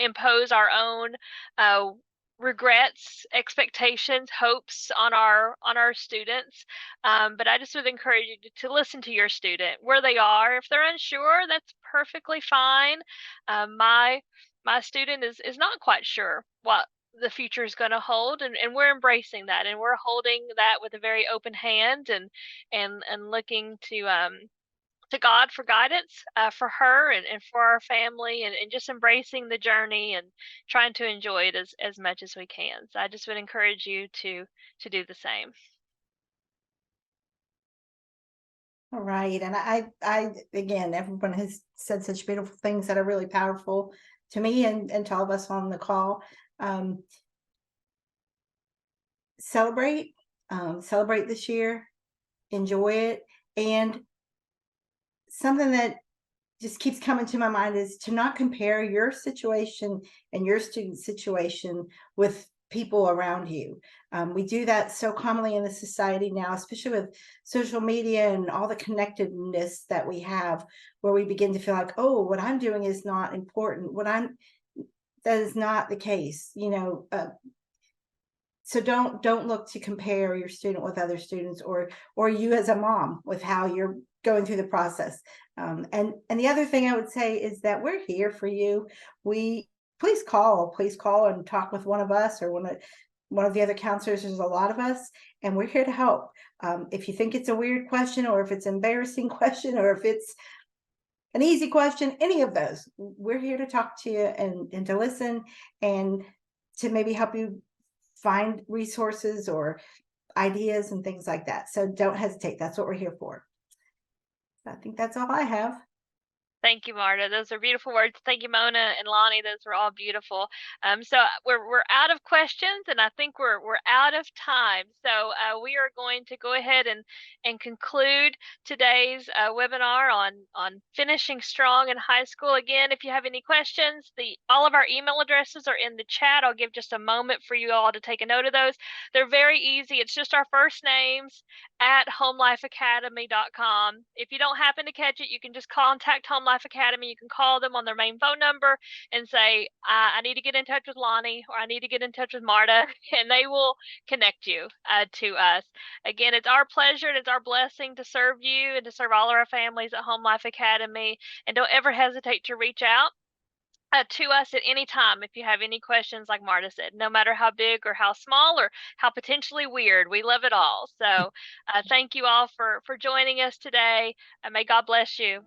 impose our own uh, regrets, expectations, hopes on our students. But I just would encourage you to listen to your student where they are. If they're unsure, that's perfectly fine. My student is not quite sure what the future is going to hold, and we're embracing that, and we're holding that with a very open hand, and looking to God for guidance for her, and for our family, and just embracing the journey and trying to enjoy it as much as we can. So I just would encourage you to do the same. All right. And again, everyone has said such beautiful things that are really powerful to me and to all of us on the call. Celebrate, celebrate this year, enjoy it. And something that just keeps coming to my mind is to not compare your situation and your student situation with people around you. We do that so commonly in the society now, especially with social media and all the connectedness that we have, where we begin to feel like, oh, what I'm doing is not important. That is not the case, you know. So don't look to compare your student with other students, or you as a mom with how you're going through the process. And the other thing I would say is that we're here for you. Please call and talk with one of us, or one of the other counselors. There's a lot of us, and we're here to help. If you think it's a weird question, or if it's an embarrassing question, or if it's an easy question, any of those, we're here to talk to you and to listen, and to maybe help you find resources or ideas and things like that. So don't hesitate. That's what we're here for. I think that's all I have. Thank you, Marta. Those are beautiful words. Thank you, Mona and Lonnie. Those were all beautiful. So we're out of questions, and I think we're out of time. So we are going to go ahead and conclude today's webinar on finishing strong in high school. Again, if you have any questions, all of our email addresses are in the chat. I'll give just a moment for you all to take a note of those. They're very easy. It's just our first names at homelifeacademy.com. If you don't happen to catch it, you can just contact Home Life Academy, you can call them on their main phone number and say, I need to get in touch with Lonnie, or I need to get in touch with Marta, and they will connect you to us. Again, it's our pleasure and it's our blessing to serve you and to serve all of our families at Home Life Academy. And don't ever hesitate to reach out to us at any time if you have any questions, like Marta said, no matter how big or how small or how potentially weird. We love it all. So thank you all for joining us today, and may God bless you.